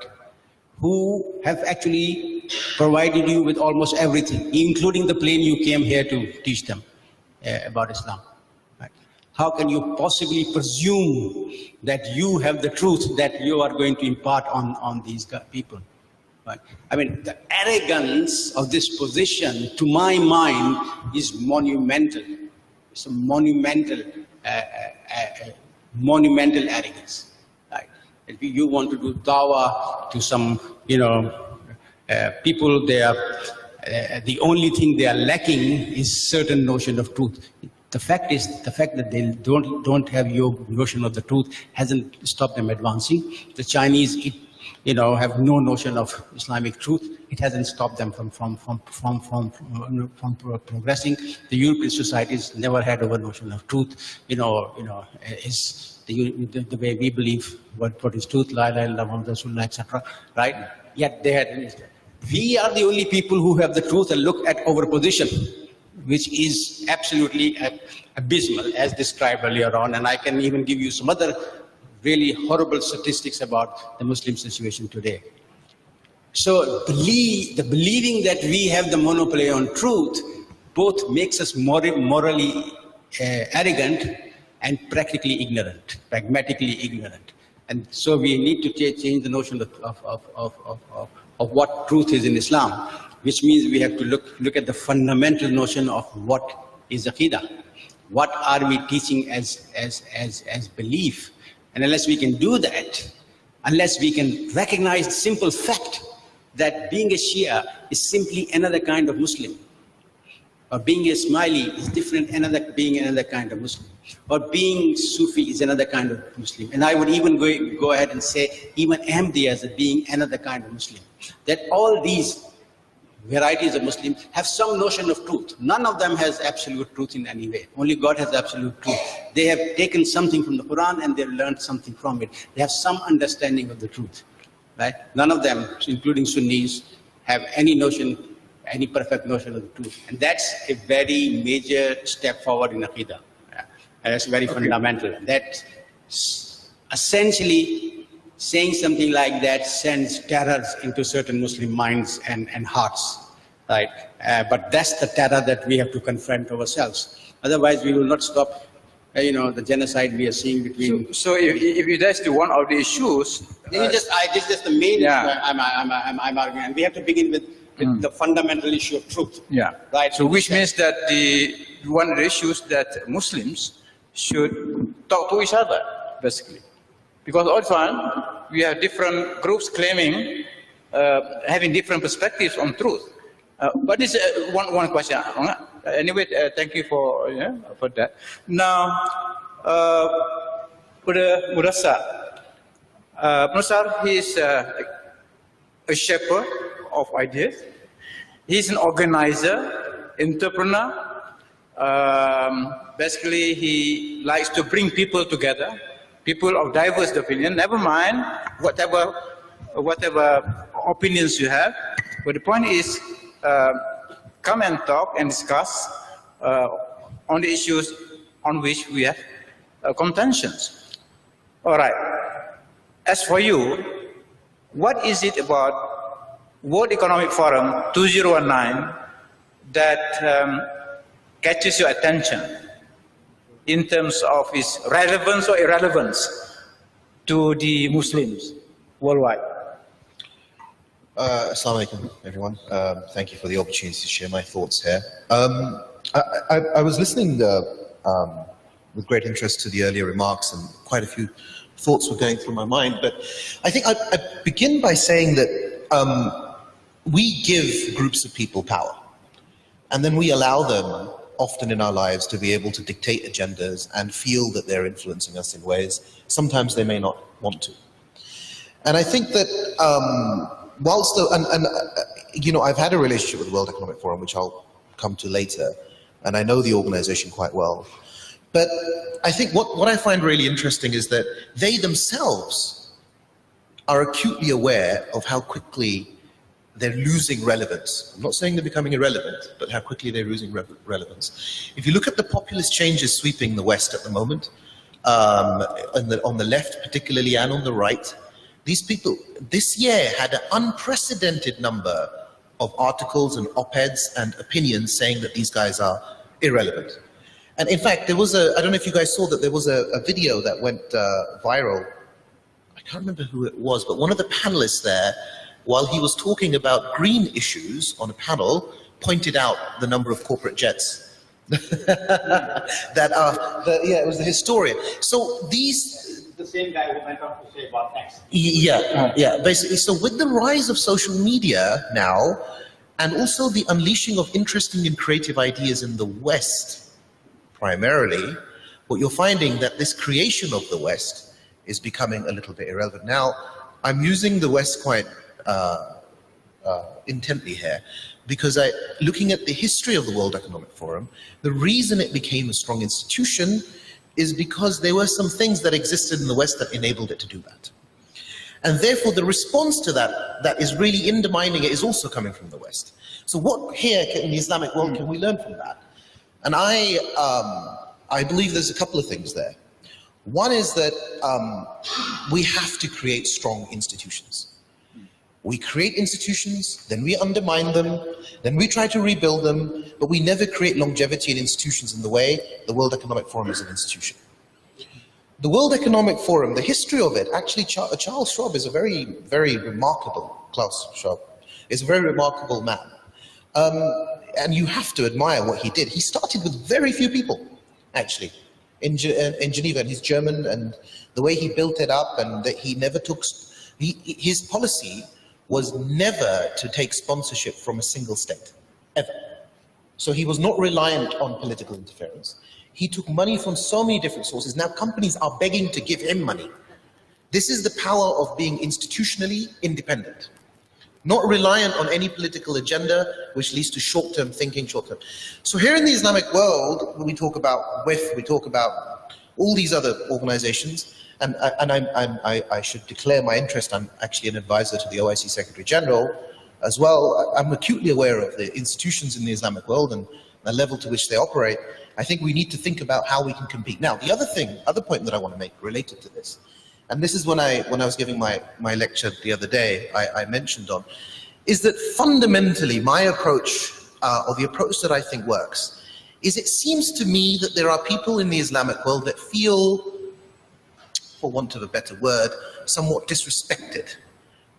Speaker 3: Who have actually provided you with almost everything, including the plane you came here to teach them about Islam. How can you possibly presume that you have the truth that you are going to impart on these people? Right? I mean, the arrogance of this position, to my mind, is monumental. It's a monumental arrogance. Right? If you want to do dawah to some, people, they are the only thing they are lacking is certain notion of truth. The fact that they don't have your notion of the truth hasn't stopped them advancing. The Chinese, have no notion of Islamic truth. It hasn't stopped them from progressing. The European societies never had a notion of truth. Is the way we believe what is truth, la ilaha illallah, Muhammad Rasulullah, etc. Right? Yet they had. We are the only people who have the truth, and look at our position, which is absolutely abysmal, as described earlier on. And I can even give you some other really horrible statistics about the Muslim situation today. So the believing that we have the monopoly on truth both makes us morally arrogant and practically ignorant, pragmatically ignorant. And so we need to change the notion of what truth is in Islam, which means we have to look at the fundamental notion of what is Aqidah. What are we teaching as belief? And unless we can do that, unless we can recognize the simple fact that being a Shia is simply another kind of Muslim, or being a Ismaili is different, being another kind of Muslim, or being Sufi is another kind of Muslim. And I would even go ahead and say even Ahmadi as being another kind of Muslim. That all these varieties of Muslims have some notion of truth. None of them has absolute truth in any way. Only God has absolute truth. They have taken something from the Quran and they've learned something from it. They have some understanding of the truth, right? None of them, including Sunnis, have any notion, any perfect notion of the truth. And that's a very major step forward in Aqidah. And that's very fundamental. That essentially saying something like that sends terrors into certain Muslim minds and hearts, right? But that's the terror that we have to confront ourselves. Otherwise, we will not stop, the genocide we are seeing between.
Speaker 1: So if that's the one of the issues,
Speaker 3: this is just the main issue I'm arguing, and we have to begin with the fundamental issue of truth.
Speaker 1: Yeah.
Speaker 3: Right.
Speaker 1: So which means that one of the issues that Muslims should talk to each other, basically. Because all the time, we have different groups claiming, having different perspectives on truth. But this one question. Anyway, thank you for that. Now, Mudassar. Mudassar, he is a shepherd of ideas. He's an organizer, entrepreneur. Basically, he likes to bring people together. People of diverse opinion, never mind whatever opinions you have. But the point is, come and talk and discuss on the issues on which we have contentions. All right. As for you, what is it about World Economic Forum 2019 that catches your attention in terms of its relevance or irrelevance to the Muslims worldwide?
Speaker 4: Assalamu alaikum, everyone. Thank you for the opportunity to share my thoughts here. I was listening with great interest to the earlier remarks, and quite a few thoughts were going through my mind. But I think I begin by saying that we give groups of people power, and then we allow them often in our lives to be able to dictate agendas and feel that they're influencing us in ways sometimes they may not want to. And I think that I've had a relationship with the World Economic Forum, which I'll come to later, and I know the organization quite well. But I think what I find really interesting is that they themselves are acutely aware of how quickly they're losing relevance. I'm not saying they're becoming irrelevant, but how quickly they're losing relevance. If you look at the populist changes sweeping the West at the moment, on the left particularly and on the right, these people this year had an unprecedented number of articles and op-eds and opinions saying that these guys are irrelevant. And in fact, there was I don't know if you guys saw that there was a video that went viral. I can't remember who it was, but one of the panelists there, while he was talking about green issues on a panel, pointed out the number of corporate jets that are, it was the historian. So these...
Speaker 3: The same guy who went on to say about tax.
Speaker 4: Yeah, basically. So with the rise of social media now, and also the unleashing of interesting and creative ideas in the West, primarily, what you're finding that this creation of the West is becoming a little bit irrelevant. Now, I'm using the West quite intently here, because looking at the history of the World Economic Forum, the reason it became a strong institution is because there were some things that existed in the West that enabled it to do that. And therefore the response to that is really undermining it is also coming from the West. So what here in the Islamic world can we learn from that? And I believe there's a couple of things there. One is that we have to create strong institutions. We create institutions, then we undermine them, then we try to rebuild them, but we never create longevity in institutions in the way the World Economic Forum is an institution. The World Economic Forum, the history of it, actually Charles Schwab is a very, very remarkable, Klaus Schwab, is a very remarkable man. And you have to admire what he did. He started with very few people, actually, in Geneva, and he's German, and the way he built it up, and that he never took, his policy was never to take sponsorship from a single state, ever. So he was not reliant on political interference. He took money from so many different sources. Now companies are begging to give him money. This is the power of being institutionally independent. not reliant on any political agenda, which leads to short-term thinking, short-term. So here in the Islamic world, when we talk about WIF, we talk about all these other organizations, and I should declare my interest. I'm actually an advisor to the OIC Secretary General as well. I'm acutely aware of the institutions in the Islamic world and the level to which they operate. I think we need to think about how we can compete. Now, the other point that I want to make related to this, and this is when I was giving my lecture the other day, I mentioned on, is that fundamentally my approach, or the approach that I think works, is it seems to me that there are people in the Islamic world that feel, for want of a better word, somewhat disrespected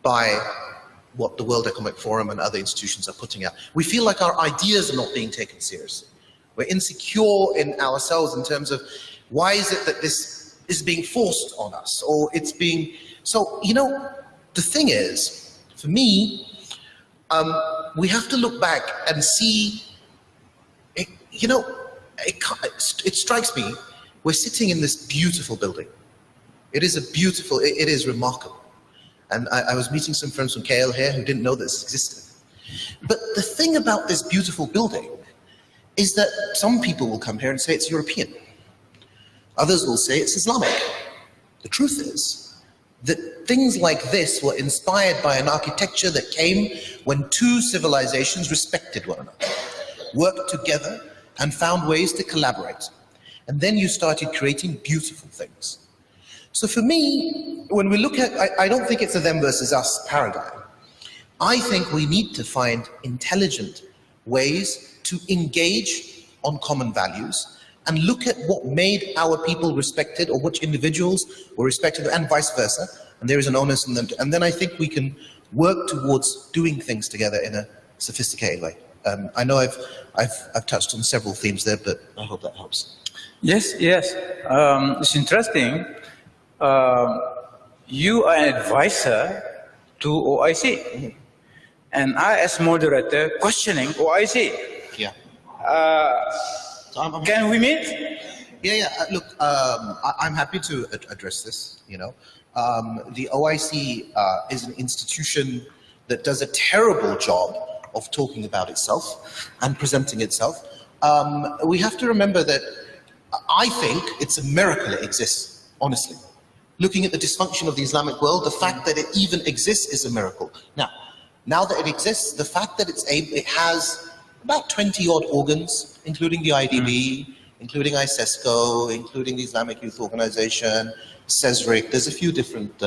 Speaker 4: by what the World Economic Forum and other institutions are putting out. We feel like our ideas are not being taken seriously. We're insecure in ourselves in terms of, why is it that this is being forced on us, or it's being, so, you know, the thing is, for me, we have to look back and see, you know, it strikes me, we're sitting in this beautiful building. It is a beautiful, it is remarkable. And I was meeting some friends from KL here who didn't know this existed. But the thing about this beautiful building is that some people will come here and say it's European. Others will say it's Islamic. The truth is that things like this were inspired by an architecture that came when two civilizations respected one another, worked together, and found ways to collaborate. And then you started creating beautiful things. So for me, when we look at, I don't think it's a them versus us paradigm. I think we need to find intelligent ways to engage on common values and look at what made our people respected, or which individuals were respected, and vice versa. And there is an onus on them. And then I think we can work towards doing things together in a sophisticated way. I know I've touched on several themes there, but I hope that helps.
Speaker 1: Yes. It's interesting. You are an advisor to OIC, and I, as moderator, questioning OIC.
Speaker 4: Yeah.
Speaker 1: Can we meet?
Speaker 4: Yeah. Look, I'm happy to address this. You know, the OIC is an institution that does a terrible job of talking about itself and presenting itself. We have to remember that I think it's a miracle it exists, honestly. Looking at the dysfunction of the Islamic world, the fact that it even exists is a miracle. Now that it exists, the fact that it has about 20-odd organs, including the IDB, including ISESCO, including the Islamic Youth Organization, CESRIC, there's a few different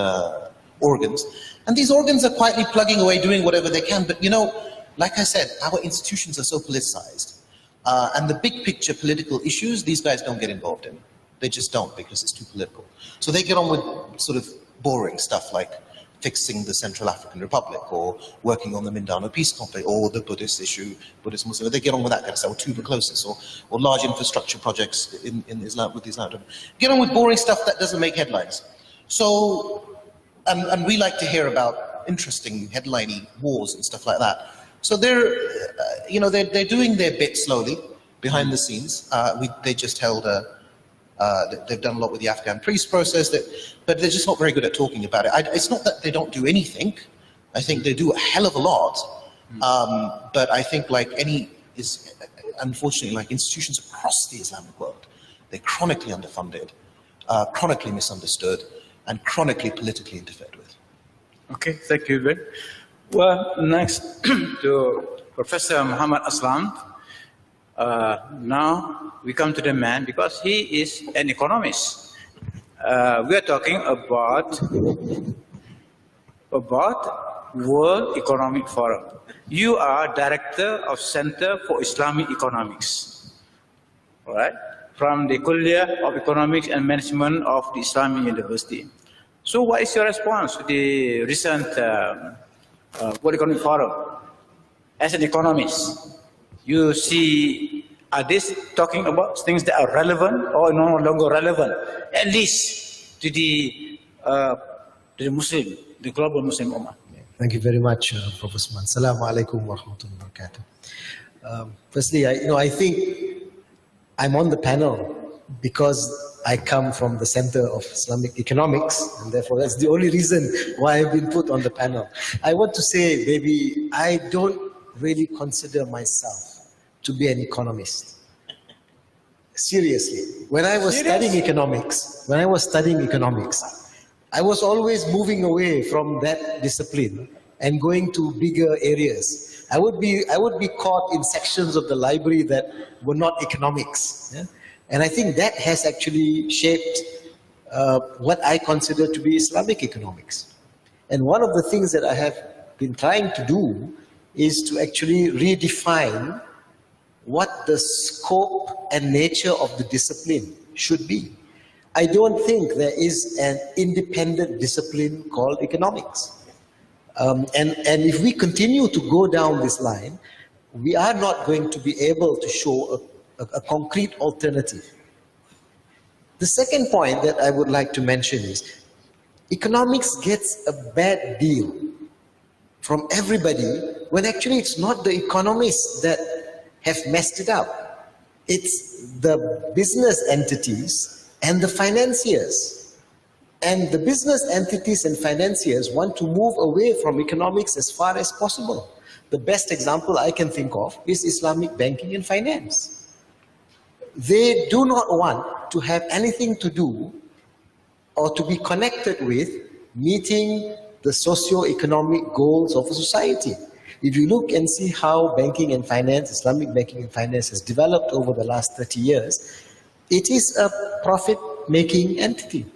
Speaker 4: organs. And these organs are quietly plugging away, doing whatever they can. But you know, like I said, our institutions are so politicized. And the big picture political issues, these guys don't get involved in. They just don't, because it's too political. So they get on with sort of boring stuff like fixing the Central African Republic, or working on the Mindanao Peace Conflict, or the Buddhist issue, Buddhist Muslim. They get on with that kind of stuff, or tuberculosis, or large infrastructure projects in Islam, with Islam. Get on with boring stuff that doesn't make headlines. So, and we like to hear about interesting headliney wars and stuff like that. So they're, you know, they're doing their bit slowly behind the scenes. They just held they've done a lot with the Afghan peace process, but they're just not very good at talking about it. It's not that they don't do anything. I think they do a hell of a lot. But I think unfortunately, like institutions across the Islamic world, they're chronically underfunded, chronically misunderstood, and chronically politically interfered with.
Speaker 1: Okay, thank you, Ben. Well, next to Professor Muhammad Aslam. Now we come to the man, because he is an economist. We are talking about World Economic Forum. You are director of Center for Islamic Economics, all right? From the Kulliyah of Economics and Management of the Islamic University. So what is your response to the recent World Economic Forum? As an economist, you see, are these talking about things that are relevant or no longer relevant, at least to the Muslim, the global Muslim Ummah?
Speaker 5: Thank you very much, Professor Man. Assalamu alaikum wa rahmatullahi wa barakatuh. Firstly, I think I'm on the panel because I come from the center of Islamic economics, and therefore that's the only reason why I've been put on the panel. I want to say, maybe, I don't really consider myself to be an economist. Seriously. When I was studying economics, I was always moving away from that discipline and going to bigger areas. I would be caught in sections of the library that were not economics. Yeah? And I think that has actually shaped what I consider to be Islamic economics. And one of the things that I have been trying to do is to actually redefine what the scope and nature of the discipline should be. I don't think there is an independent discipline called economics. And if we continue to go down this line, we are not going to be able to show a concrete alternative. The second point that I would like to mention is, economics gets a bad deal from everybody when actually it's not the economists that have messed it up. It's the business entities and the financiers. And the business entities and financiers want to move away from economics as far as possible. The best example I can think of is Islamic banking and finance. They do not want to have anything to do or to be connected with meeting the socio-economic goals of a society. If you look and see how banking and finance, Islamic banking and finance has developed over the last 30 years, it is a profit-making entity.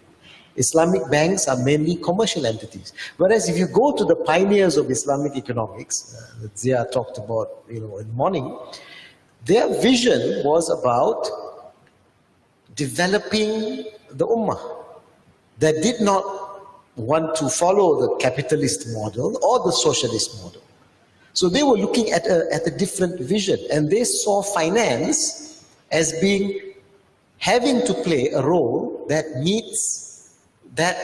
Speaker 5: Islamic banks are mainly commercial entities. Whereas if you go to the pioneers of Islamic economics, that Zia talked about, in the morning, their vision was about developing the ummah. They did not want to follow the capitalist model or the socialist model. So they were looking at a different vision, and they saw finance as having to play a role that meets that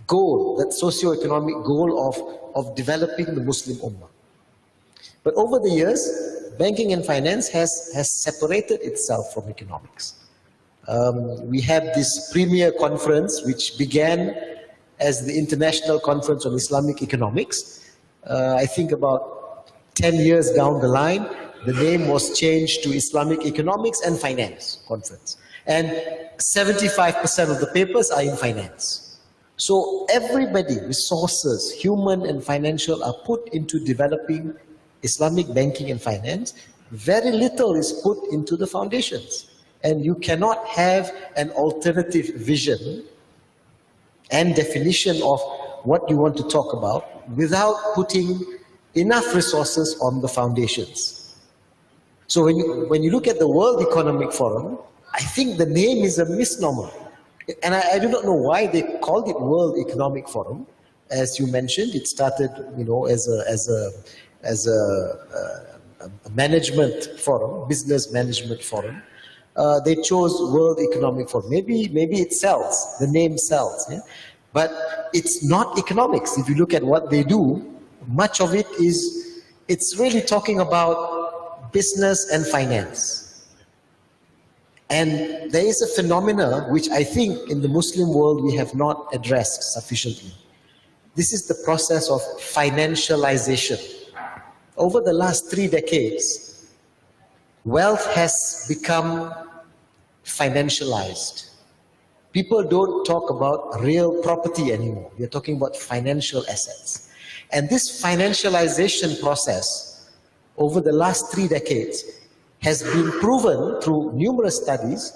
Speaker 5: goal, that socio-economic goal of developing the Muslim Ummah. But over the years, banking and finance has separated itself from economics. We have this premier conference which began as the International Conference on Islamic Economics. I think about 10 years down the line, the name was changed to Islamic Economics and Finance Conference. And 75% of the papers are in finance. So everybody, resources, human and financial, are put into developing Islamic banking and finance. Very little is put into the foundations. And you cannot have an alternative vision and definition of what you want to talk about without putting enough resources on the foundations. So when you look at the World Economic Forum, I think the name is a misnomer. And I do not know why they called it World Economic Forum. As you mentioned, it started, as a management forum, business management forum. They chose World Economic Forum. Maybe it sells, the name sells. Yeah? But it's not economics. If you look at what they do, much of it is, it's really talking about business and finance. And there is a phenomena which I think in the Muslim world we have not addressed sufficiently. This is the process of financialization. Over the last 3 decades, wealth has become financialized. People don't talk about real property anymore. We're talking about financial assets. And this financialization process over the last 3 decades has been proven through numerous studies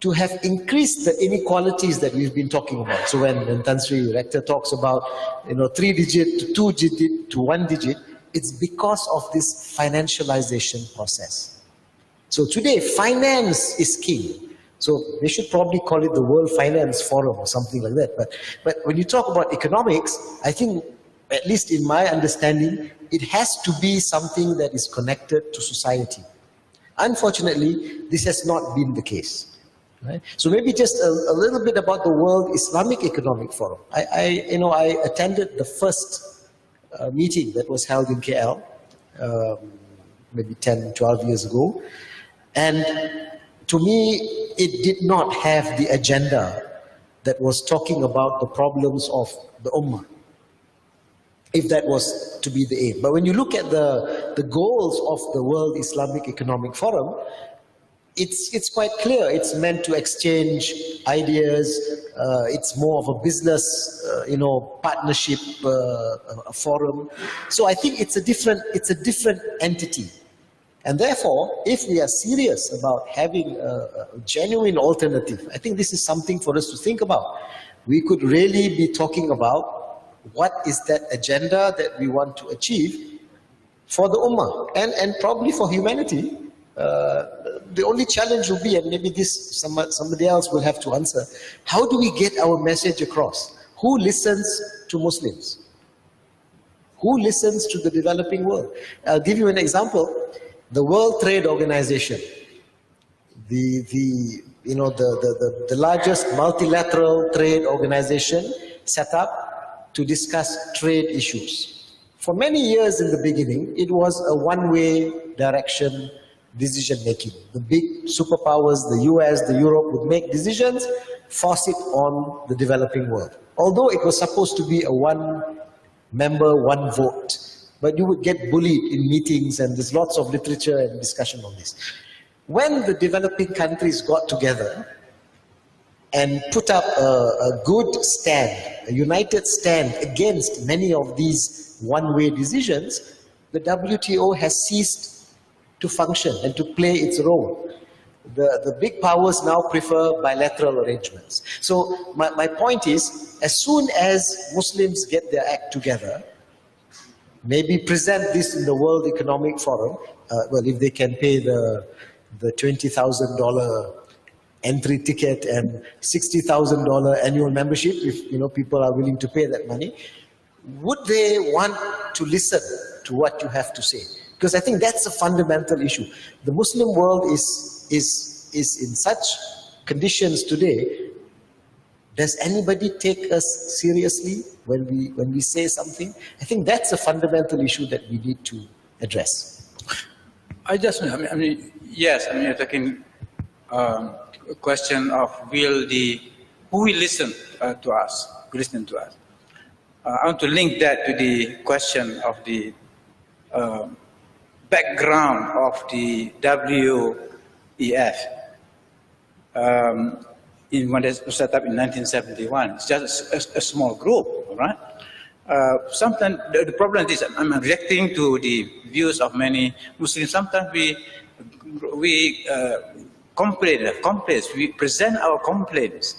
Speaker 5: to have increased the inequalities that we've been talking about. So when Tan Sri Rector talks about 3-digit to 2-digit to 1-digit, it's because of this financialization process. So today, finance is king. So they should probably call it the World Finance Forum or something like that. But when you talk about economics, I think, at least in my understanding, it has to be something that is connected to society. Unfortunately, this has not been the case. Right? So maybe just a little bit about the World Islamic Economic Forum. I attended the first meeting that was held in KL, maybe 10, 12 years ago. And to me, it did not have the agenda that was talking about the problems of the Ummah, if that was to be the aim. But when you look at the goals of the World Islamic Economic Forum, it's quite clear. It's meant to exchange ideas. It's more of a business, partnership forum. So I think it's a different entity. And therefore, if we are serious about having a genuine alternative, I think this is something for us to think about. We could really be talking about what is that agenda that we want to achieve for the Ummah and probably for humanity. The only challenge will be, and maybe this somebody else will have to answer, how do we get our message across? Who listens to Muslims? Who listens to the developing world? I'll give you an example. The World Trade Organization, the largest multilateral trade organization set up to discuss trade issues. For many years in the beginning, it was a one-way direction decision-making. The big superpowers, the US, the Europe, would make decisions, force it on the developing world. Although it was supposed to be a one-member, one-vote, but you would get bullied in meetings, and there's lots of literature and discussion on this. When the developing countries got together and put up a good stand, a united stand against many of these one-way decisions, the WTO has ceased to function and to play its role. The big powers now prefer bilateral arrangements. So my point is, as soon as Muslims get their act together, maybe present this in the World Economic Forum, well, if they can pay the $20,000 entry ticket and $60,000 annual membership, if people are willing to pay that money, would they want to listen to what you have to say? Because I think that's a fundamental issue. The Muslim world is in such conditions today. Does anybody take us seriously when we say something? I think that's a fundamental issue that we need to address.
Speaker 1: Yes, you're talking a question of who will listen to us, I want to link that to the question of the background of the WEF. When it was set up in 1971, it's just a small group, right? Sometimes the problem is, I'm reacting to the views of many Muslims. Sometimes we complain, we present our complaints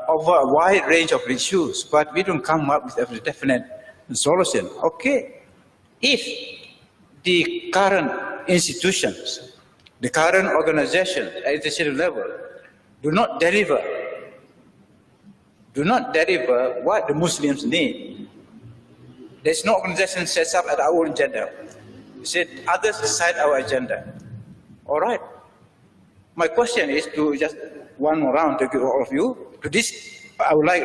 Speaker 1: over a wide range of issues, but we don't come up with a definite solution. Okay, if the current institutions, the current organizations at the national level do not deliver what the Muslims need, there's no organization sets up at our own agenda. We said others decide our agenda. All right. My question is to just one more round to give all of you to this. I would like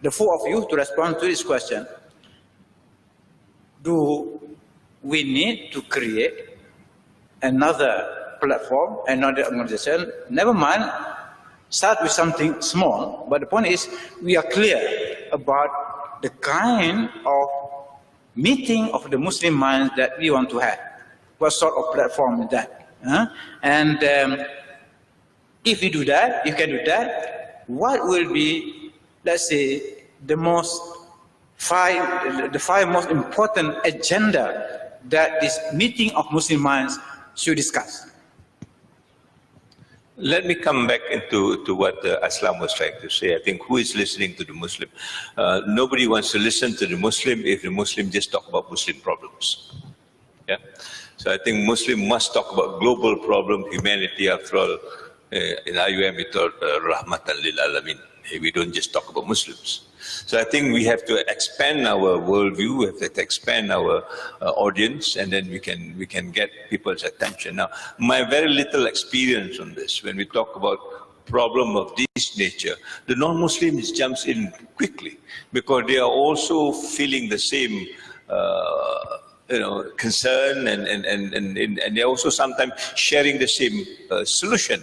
Speaker 1: the four of you to respond to this question. Do we need to create another platform, another organization? Never mind, start with something small, but the point is we are clear about the kind of meeting of the Muslim minds that we want to have. What sort of platform is that? And if you do that, you can do that, what will be, let's say, the five most important agenda that this meeting of Muslim minds should discuss?
Speaker 2: Let me come back into what Aslam was trying to say. I think who is listening to the Muslim? Nobody wants to listen to the Muslim if the Muslim just talk about Muslim problems. Yeah. So I think Muslim must talk about global problem, humanity. After all, in IUM we thought rahmatan lil alamin. We don't just talk about Muslims. So I think we have to expand our worldview, we have to expand our audience, and then we can get people's attention. Now, my very little experience on this, when we talk about problem of this nature, the non-Muslims jumps in quickly because they are also feeling the same concern, and they're also sometimes sharing the same solution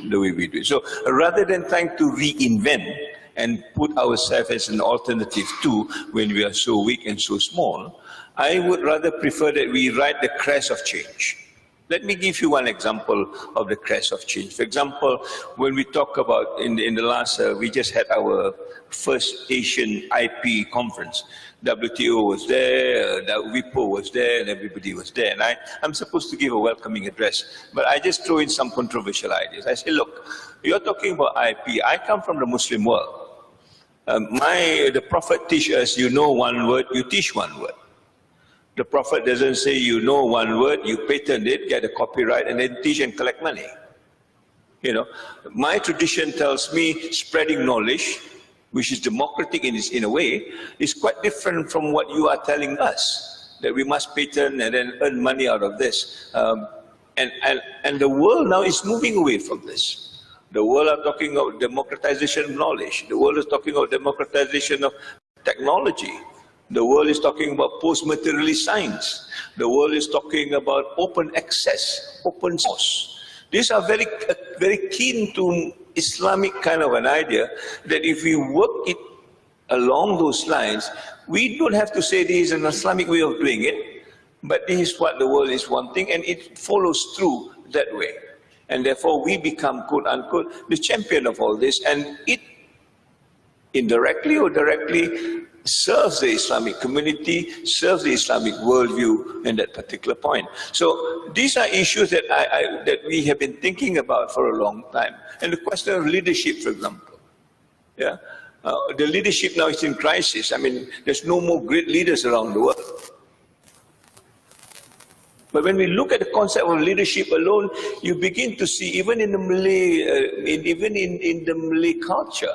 Speaker 2: the way we do it. So rather than trying to reinvent and put ourselves as an alternative to when we are so weak and so small, I would rather prefer that we ride the crest of change. Let me give you one example of the crest of change. For example, when we talk about in the last, we just had our first Asian IP conference. WTO was there, WIPO was there, and everybody was there. And I'm supposed to give a welcoming address, but I just throw in some controversial ideas. I say, look, you're talking about IP. I come from the Muslim world. The Prophet teaches us, you know one word, you teach one word. The Prophet doesn't say you know one word, you patent it, get a copyright, and then teach and collect money. My tradition tells me spreading knowledge, which is democratic in a way, is quite different from what you are telling us, that we must patent and then earn money out of this. And the world now is moving away from this. The world are talking about democratization of knowledge. The world is talking about democratization of technology. The world is talking about post-materialist science. The world is talking about open access, open source. These are very, very keen to Islamic kind of an idea that if we work it along those lines, we don't have to say this is an Islamic way of doing it, but this is what the world is wanting, and it follows through that way. And therefore we become, quote unquote, the champion of all this, and it indirectly or directly serves the Islamic community, serves the Islamic worldview in that particular point. So these are issues that that we have been thinking about for a long time. And the question of leadership, for example. Yeah, the leadership now is in crisis. I mean, there's no more great leaders around the world. But when we look at the concept of leadership alone, you begin to see, even in the Malay, even in the Malay culture,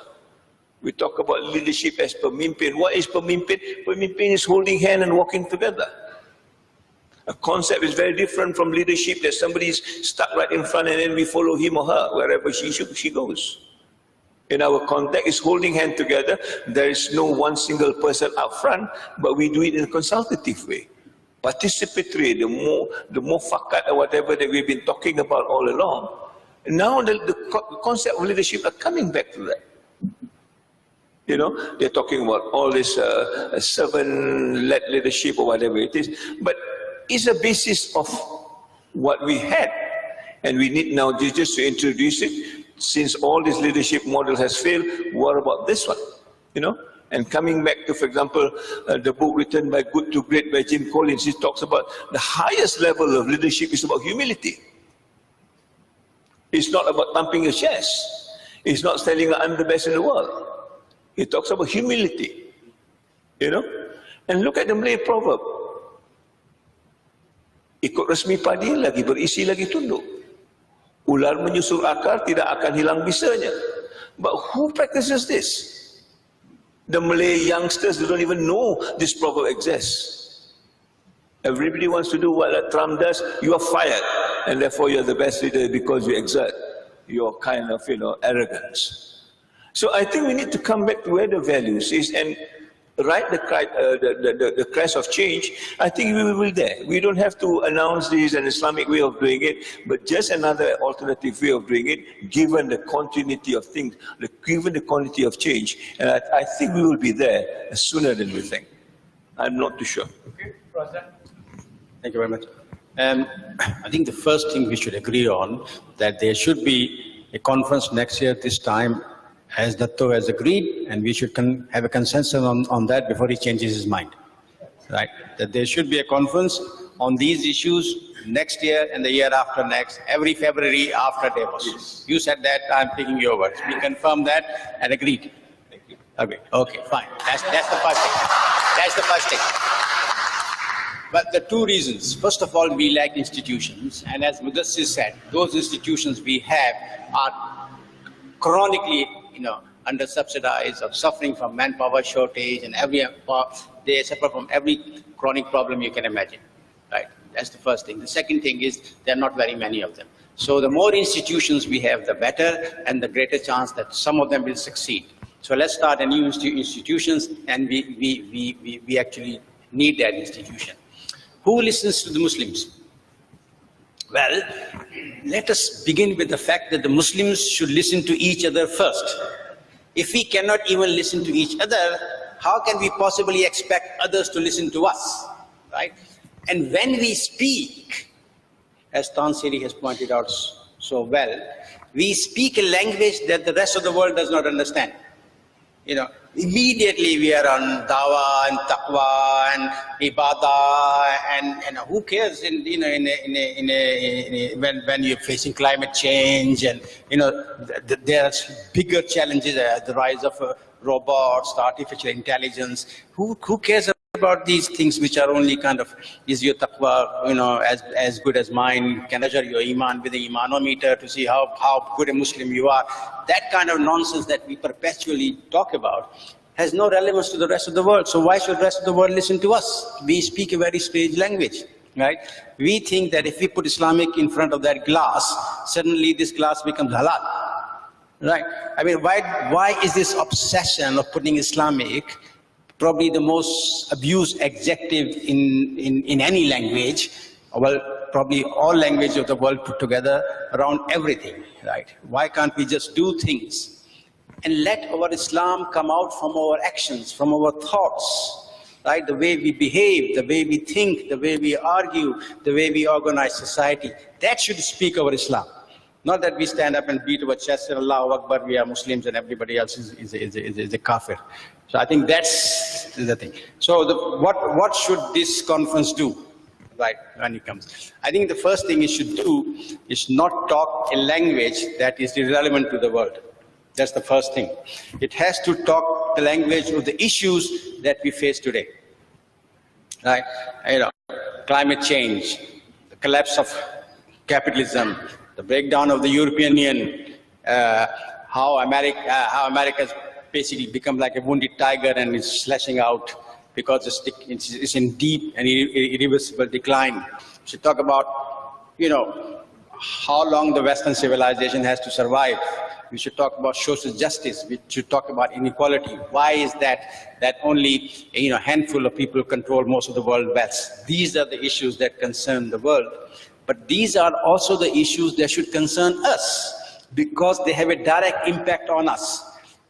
Speaker 2: we talk about leadership as pemimpin. What is pemimpin? Pemimpin is holding hand and walking together. A concept is very different from leadership that somebody is stuck right in front and then we follow him or her wherever she goes. In our context, it's holding hand together. There is no one single person up front, but we do it in a consultative way. Participatory, the more fakat or whatever that we've been talking about all along. Now the concept of leadership are coming back to that. They're talking about all this servant-led leadership or whatever it is, but it's a basis of what we had, and we need now just to introduce it. Since all this leadership model has failed, what about this one? And coming back to, for example, the book written by Good to Great by Jim Collins, he talks about the highest level of leadership is about humility. It's not about thumping your chest. It's not telling I'm the best in the world. He talks about humility, And look at the Malay proverb. Ikut resmi padi, lagi berisi lagi tunduk. Ular menyusul akar, tidak akan hilang bisanya. But who practices this? The Malay youngsters don't even know this proverb exists. Everybody wants to do what Trump does. You are fired, and therefore you're the best leader because you exert your kind of, arrogance. So I think we need to come back to where the values is and write the crest of change. I think we will be there. We don't have to announce this as an Islamic way of doing it, but just another alternative way of doing it, given the continuity of things, given the quantity of change. And I think we will be there sooner than we think. I'm not too sure.
Speaker 3: Okay, thank you very much. I think the first thing we should agree on, that there should be a conference next year this time, as Datto has agreed, and we should have a consensus on that before he changes his mind, right? That there should be a conference on these issues next year and the year after next, every February after Davos. Yes. You said that, I'm taking your words. We confirm that and agreed. Thank you. Okay, fine. That's the first thing. That's the first thing. But the two reasons. First of all, we lack institutions, and as Mudassir said, those institutions we have are chronically under-subsidized or suffering from manpower shortage, and they suffer from every chronic problem you can imagine, right? That's the first thing. The second thing is there are not very many of them. So the more institutions we have, the better, and the greater chance that some of them will succeed. So let's start a new institutions, and we actually need that institution.
Speaker 6: Who listens to the Muslims? Well, let us begin with the fact that the Muslims should listen to each other first. If we cannot even listen to each other, how can we possibly expect others to listen to us, right? And when we speak, as Tansiri has pointed out so well, we speak a language that the rest of the world does not understand. You know, immediately we are on dawa and taqwa and ibadah and who cares when you're facing climate change and there are bigger challenges, the rise of robots, artificial intelligence. Who cares about these things which are only kind of, is your taqwa as good as mine? Can measure your iman with the imanometer to see how good a Muslim you are? That kind of nonsense that we perpetually talk about has no relevance to the rest of the world. So why should the rest of the world listen to us? We speak a very strange language, right? We think that if we put Islamic in front of that glass, suddenly this glass becomes halal, right? I mean, why is this obsession of putting Islamic, probably the most abused adjective in any language, well, probably all language of the world put together, around everything, right? Why can't we just do things and let our Islam come out from our actions, from our thoughts, right? The way we behave, the way we think, the way we argue, the way we organize society. That should speak our Islam. Not that we stand up and beat our chest and Allahu Akbar, we are Muslims and everybody else is a kafir. So I think that's the thing. So what should this conference do, right, when it comes? I think the first thing it should do is not talk a language that is irrelevant to the world. That's the first thing. It has to talk the language of the issues that we face today, right? Climate change, the collapse of capitalism, the breakdown of the European Union, how America's basically become like a wounded tiger and is slashing out because it's in deep and irreversible decline. We should talk about, how long the Western civilization has to survive. We should talk about social justice. We should talk about inequality. Why is that only a handful of people control most of the world wealth? These are the issues that concern the world. But these are also the issues that should concern us because they have a direct impact on us.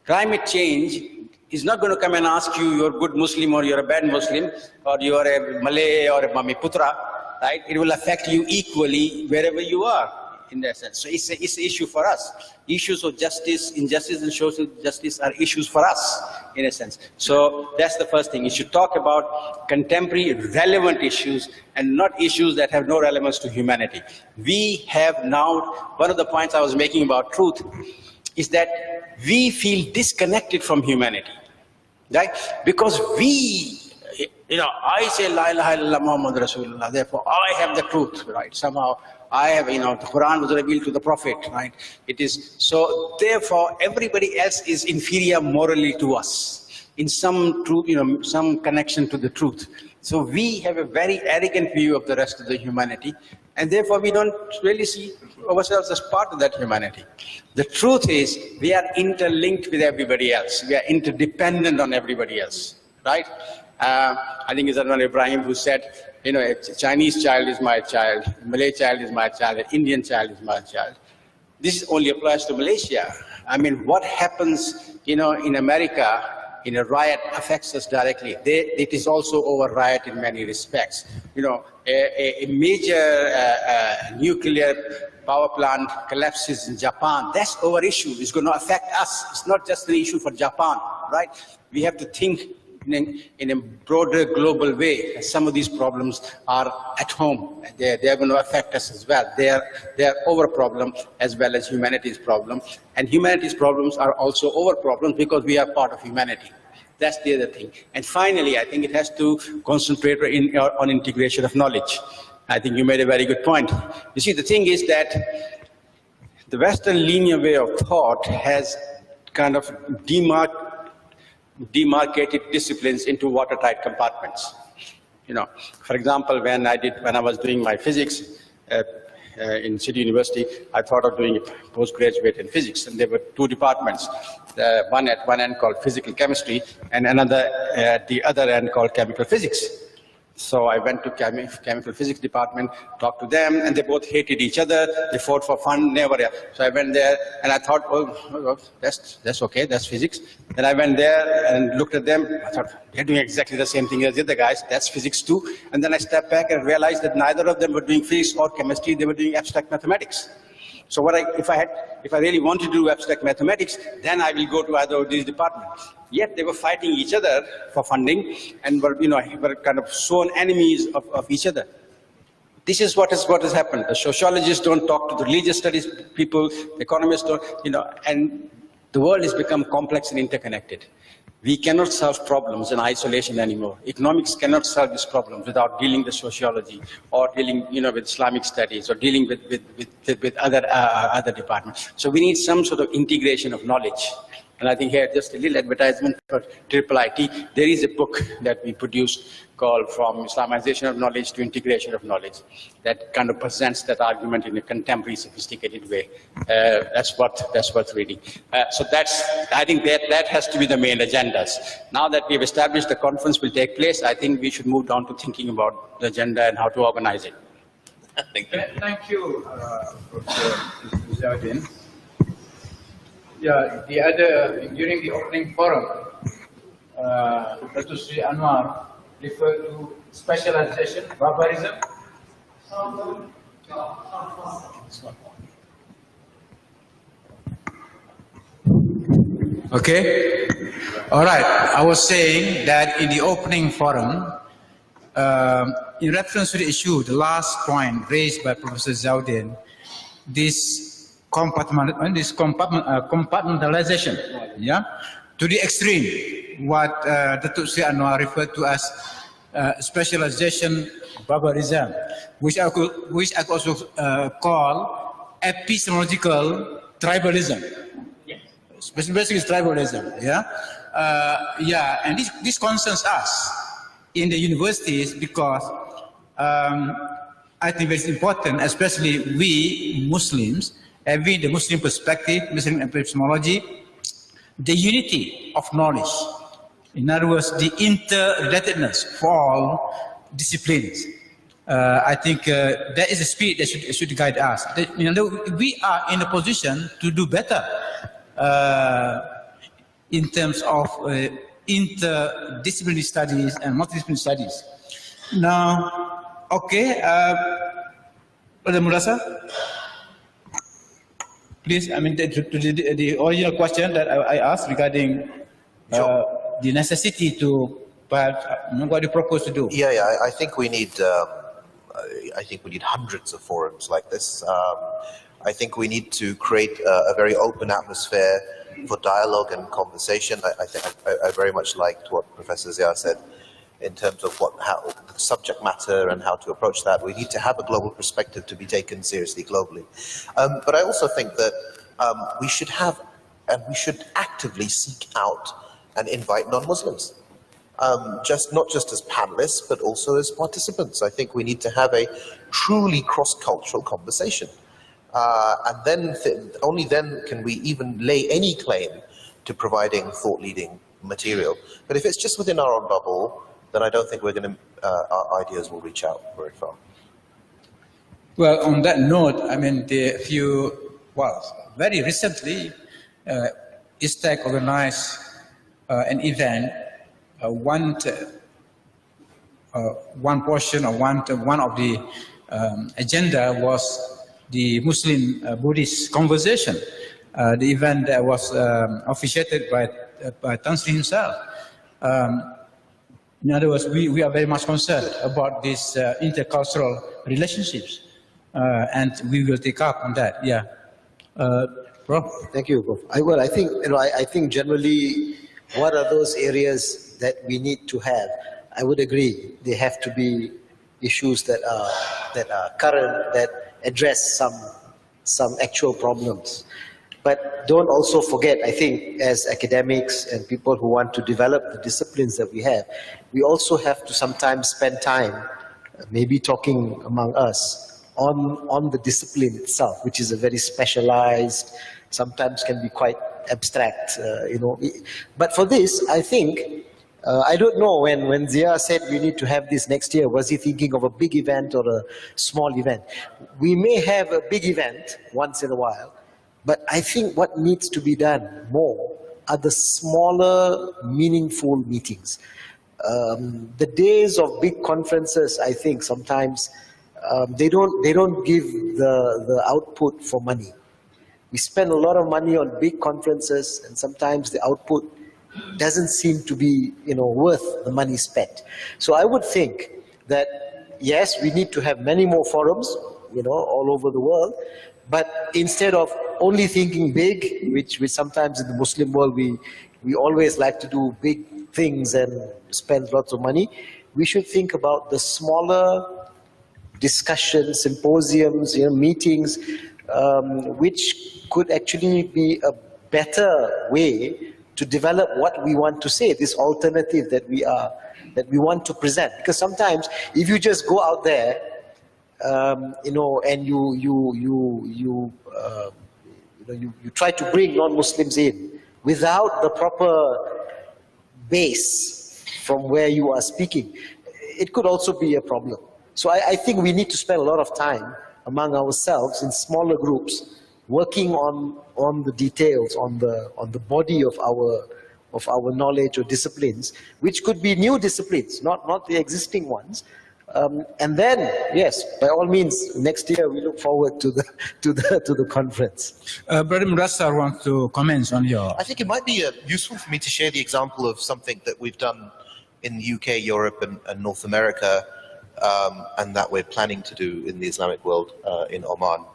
Speaker 6: Climate change is not going to come and ask you, you're a good Muslim or you're a bad Muslim, or you're a Malay or a Mamiputra, right? It will affect you equally wherever you are, in that sense. So it's an issue for us. Issues of justice, injustice and social justice are issues for us, in a sense. So that's the first thing. You should talk about contemporary relevant issues and not issues that have no relevance to humanity. We have now, one of the points I was making about truth is that we feel disconnected from humanity, right? Because I say La ilaha illallah Muhammad Rasulullah, therefore I have the truth, right? Somehow I have, the Quran was revealed to the Prophet, right? It is, so therefore everybody else is inferior morally to us in some truth, some connection to the truth. So we have a very arrogant view of the rest of the humanity, and therefore we don't really see ourselves as part of that humanity. The truth is we are interlinked with everybody else. We are interdependent on everybody else, right? I think it's Adnan Ibrahim who said, a Chinese child is my child, a Malay child is my child, an Indian child is my child. This only applies to Malaysia. I mean, what happens, in America, in a riot affects us directly. It is also our riot in many respects. A major nuclear power plant collapses in Japan. That's our issue. It's going to affect us. It's not just an issue for Japan, right? We have to think in a broader global way. Some of these problems are at home. They're going to affect us as well. They're our problem as well as humanity's problem. And humanity's problems are also our problems because we are part of humanity. That's the other thing. And finally, I think it has to concentrate on integration of knowledge. I think you made a very good point. You see, the thing is that the Western linear way of thought has kind of demarcated disciplines into watertight compartments. For example, when I was doing my physics in City University, I thought of doing a postgraduate in physics, and there were two departments. One at one end called physical chemistry, and another at the other end called chemical physics. So I went to chemical physics department, talked to them, and they both hated each other. They fought for fun, never. So I went there, and I thought, oh, that's okay, that's physics. Then I went there and looked at them. I thought, they're doing exactly the same thing as the other guys. That's physics too. And then I stepped back and realized that neither of them were doing physics or chemistry. They were doing abstract mathematics. So if I really want to do abstract mathematics, then I will go to either of these departments. Yet they were fighting each other for funding and were kind of sworn enemies of each other. This is what has happened. The sociologists don't talk to the religious studies people, the economists don't, and the world has become complex and interconnected. We cannot solve problems in isolation anymore. Economics cannot solve these problems without dealing with sociology or dealing, with Islamic studies or dealing with other departments. So we need some sort of integration of knowledge. And I think here, just a little advertisement for IIIT. There is a book that we produced called From Islamization of Knowledge to Integration of Knowledge that kind of presents that argument in a contemporary, sophisticated way. That's worth reading. So I think that has to be the main agendas. Now that we've established the conference will take place, I think we should move down to thinking about the agenda and how to organize it.
Speaker 2: Thank you.
Speaker 1: Thank you, Professor Zawdin. Yeah, during the opening forum, Dr. Sri Anwar referred to specialization, barbarism. Okay. All right. I was saying that in the opening forum, in reference to the issue, the last point raised by Professor Zawdin, this compartmentalization, to the extreme, what Dr. Sri Anwar referred to as specialization barbarism, which I could also call epistemological tribalism. Basically, it's tribalism. And this concerns us in the universities because I think it's important, especially we Muslims, having the Muslim perspective, Muslim epistemology, the unity of knowledge. In other words, the interrelatedness for all disciplines. I think that is the spirit that should guide us. We are in a position to do better in terms of interdisciplinary studies and multidisciplinary studies. Now, okay, Brother Murasa? Please, the original question that I asked regarding the necessity to, what do you propose to do?
Speaker 4: I think we need hundreds of forums like this. I think we need to create a very open atmosphere for dialogue and conversation. I very much liked what Professor Zia said in terms of how the subject matter and how to approach that. We need to have a global perspective to be taken seriously globally. But I also think that we should actively seek out and invite non-Muslims, not just as panelists, but also as participants. I think we need to have a truly cross-cultural conversation. And then only then can we even lay any claim to providing thought-leading material. But if it's just within our own bubble, then I don't think our ideas will reach out very far.
Speaker 1: Well, on that note, very recently, ISTAC organized an event. One portion or one of the agenda was the Muslim-Buddhist conversation. The event that was officiated by Tan Sri himself. In other words, we are very much concerned about these intercultural relationships, and we will take up on that. Bro.
Speaker 5: Thank you, Prof. I think generally, what are those areas that we need to have? I would agree. They have to be issues that are current, that address some actual problems. But don't also forget, I think, as academics and people who want to develop the disciplines that we have, we also have to sometimes spend time, maybe talking among us, on the discipline itself, which is a very specialized, sometimes can be quite abstract, But for this, I think I don't know when Zia said we need to have this next year, was he thinking of a big event or a small event? We may have a big event once in a while, but I think what needs to be done more are the smaller, meaningful meetings. The days of big conferences, I think sometimes they don't give the output for money. We spend a lot of money on big conferences, and sometimes the output doesn't seem to be, worth the money spent. So I would think that yes, we need to have many more forums, all over the world. But instead of only thinking big, which sometimes in the Muslim world we always like to do big things and spend lots of money, we should think about the smaller discussions, symposiums, meetings, which could actually be a better way to develop what we want to say, this alternative that we want to present. Because sometimes if you just go out there, and you try to bring non-Muslims in without the proper base from where you are speaking, it could also be a problem. So I think we need to spend a lot of time among ourselves in smaller groups, working on the details, on the body of our knowledge or disciplines, which could be new disciplines, not the existing ones. And then, yes, by all means, next year we look forward to the conference.
Speaker 1: Brother Mudassar wants to comment on your.
Speaker 4: I think it might be useful for me to share the example of something that we've done in the UK, Europe, and North America, and that we're planning to do in the Islamic world in Oman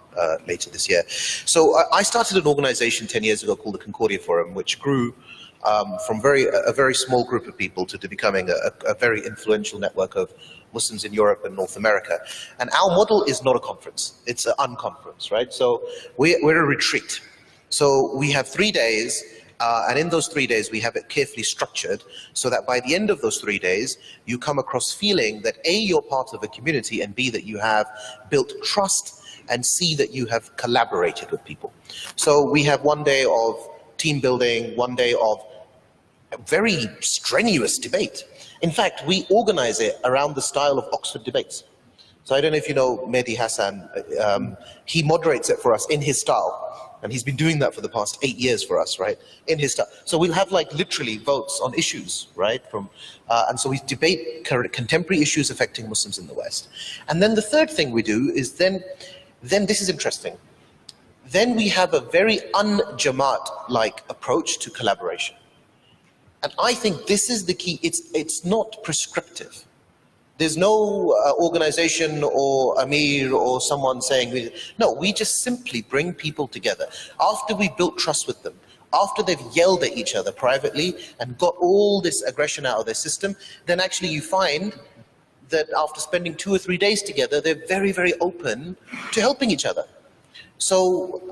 Speaker 4: later this year. So I started an organization 10 years ago called the Concordia Forum, which grew from a very small group of people to becoming a very influential network of Muslims in Europe and North America. And our model is not a conference, it's an unconference, right? So we're a retreat. So we have 3 days, and in those 3 days we have it carefully structured so that by the end of those 3 days, you come across feeling that A, you're part of a community, and B, that you have built trust, and C, that you have collaborated with people. So we have 1 day of team building, 1 day of very strenuous debate. In fact, we organize it around the style of Oxford debates. So I don't know if you know Mehdi Hassan, he moderates it for us in his style. And he's been doing that for the past 8 years for us, right? In his style. So we'll have like literally votes on issues, right? And so we debate contemporary issues affecting Muslims in the West. And then the third thing we do is then this is interesting. Then we have a very un-Jamaat-like approach to collaboration. And I think this is the key. It's not prescriptive. There's no organization or Amir or someone saying, no, we just simply bring people together. After we built trust with them, after they've yelled at each other privately and got all this aggression out of their system, then actually you find that after spending 2 or 3 days together, they're very, very open to helping each other. So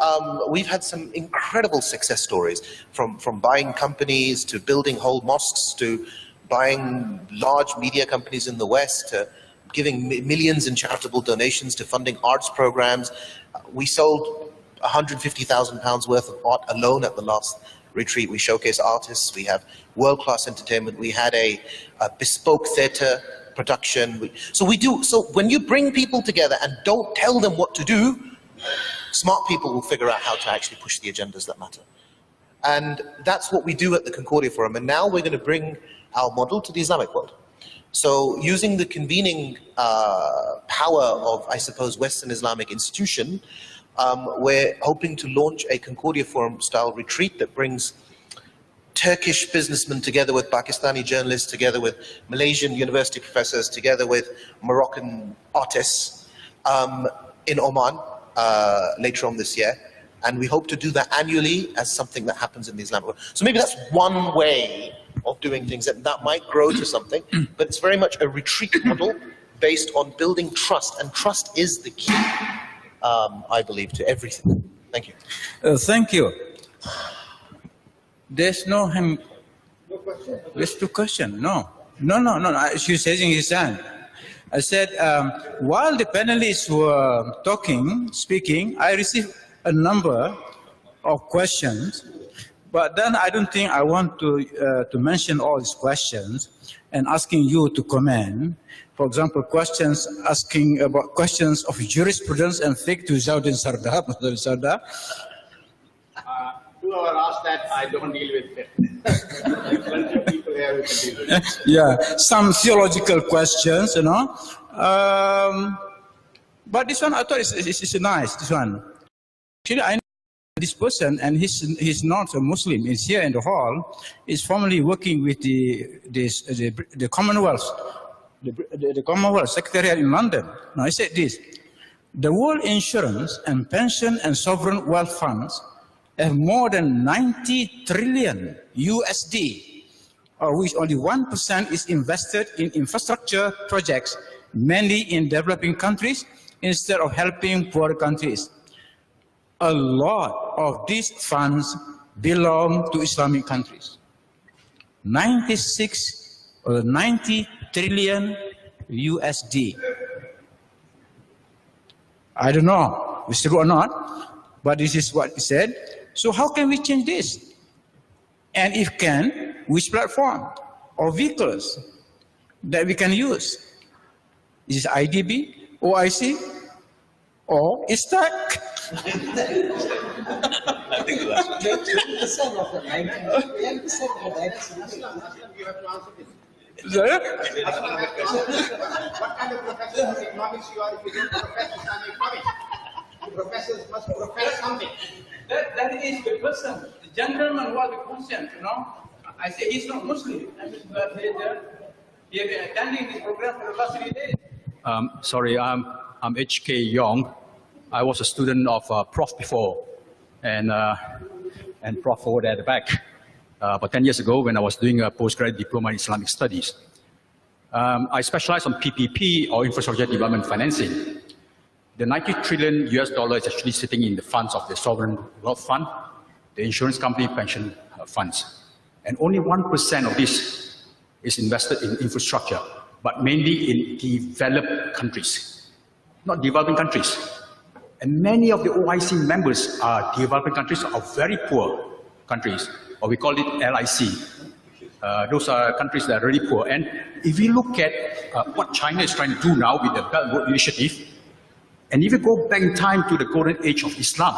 Speaker 4: we've had some incredible success stories, from buying companies to building whole mosques to buying large media companies in the West to giving millions in charitable donations to funding arts programs. We sold £150,000 worth of art alone at the last retreat. We showcase artists. We have world-class entertainment. We had a bespoke theatre production. So when you bring people together and don't tell them what to do, smart people will figure out how to actually push the agendas that matter. And that's what we do at the Concordia Forum. And now we're going to bring our model to the Islamic world. So using the convening power of, I suppose, Western Islamic institution, we're hoping to launch a Concordia Forum style retreat that brings Turkish businessmen together with Pakistani journalists, together with Malaysian university professors, together with Moroccan artists in Oman later on this year. And we hope to do that annually as something that happens in the Islamic world. So maybe that's one way of doing things, and that might grow to something, but it's very much a retreat model based on building trust, and trust is the key, I believe, to everything. Thank you.
Speaker 1: Thank you. There's no hand. There's two questions. No. She's raising his hand. I said, while the panelists were speaking, I received a number of questions But then I don't think I want to mention all these questions and asking you to comment. For example, questions asking about questions of jurisprudence and fiqh to Zawdin Sardar.
Speaker 6: Whoever asked that, I don't deal with it. Plenty of people here who can deal with it.
Speaker 1: Yeah, some theological questions, you know. But this one I thought is nice. This one. Actually, I know this person, and he's not a Muslim. He's here in the hall. He's formerly working with the Commonwealth, the Commonwealth Secretariat in London. Now he said this: the world insurance and pension and sovereign wealth funds have more than 90 trillion USD, of which only 1% is invested in infrastructure projects, mainly in developing countries, instead of helping poor countries. A lot of these funds belong to Islamic countries. 96 or 90 trillion USD. I don't know if it's true or not, but this is what he said. So how can we change this? And if can, which platform or vehicles that we can use? Is it IDB, OIC, or ISTAC?
Speaker 2: I think the last one.
Speaker 5: 20% of the 90. 10% of the 90.
Speaker 6: You have to answer this.
Speaker 1: Sorry?
Speaker 6: What kind of professor of economics you are if you don't profess Islamic economics? The professors must profess something.
Speaker 1: That is the person. The gentleman was the conscience, you know. I say he's not Muslim. But he has been attending this program for the last 3 days.
Speaker 7: Sorry, I'm H.K. Yong. I was a student of Prof before, and Prof over there at the back. But 10 years ago, when I was doing a postgraduate diploma in Islamic studies, I specialized on P2p or infrastructure development financing. The 90 trillion US dollar is actually sitting in the funds of the sovereign wealth fund, the insurance company pension funds. And only 1% of this is invested in infrastructure, but mainly in developed countries, not developing countries. And many of the OIC members are developing countries or very poor countries, or we call it LIC. Those are countries that are really poor. And if you look at what China is trying to do now with the Belt and Road Initiative, and if you go back in time to the golden age of Islam,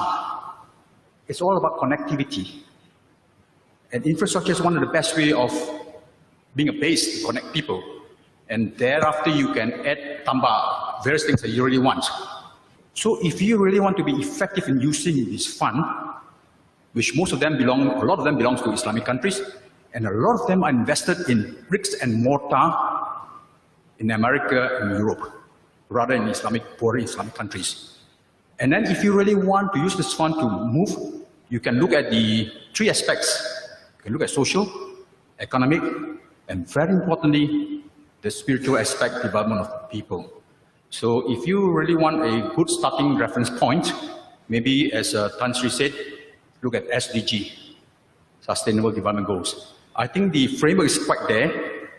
Speaker 7: it's all about connectivity. And infrastructure is one of the best ways of being a base to connect people. And thereafter, you can add tambah, various things that you really want. So if you really want to be effective in using this fund, which most of them belong, a lot of them belongs to Islamic countries, and a lot of them are invested in bricks and mortar in America and Europe, rather in poorer Islamic countries. And then if you really want to use this fund to move, you can look at the 3 aspects. You can look at social, economic, and very importantly, the spiritual aspect development of the people. So if you really want a good starting reference point, maybe as Tan Sri said, look at SDG, Sustainable Development Goals. I think the framework is quite there.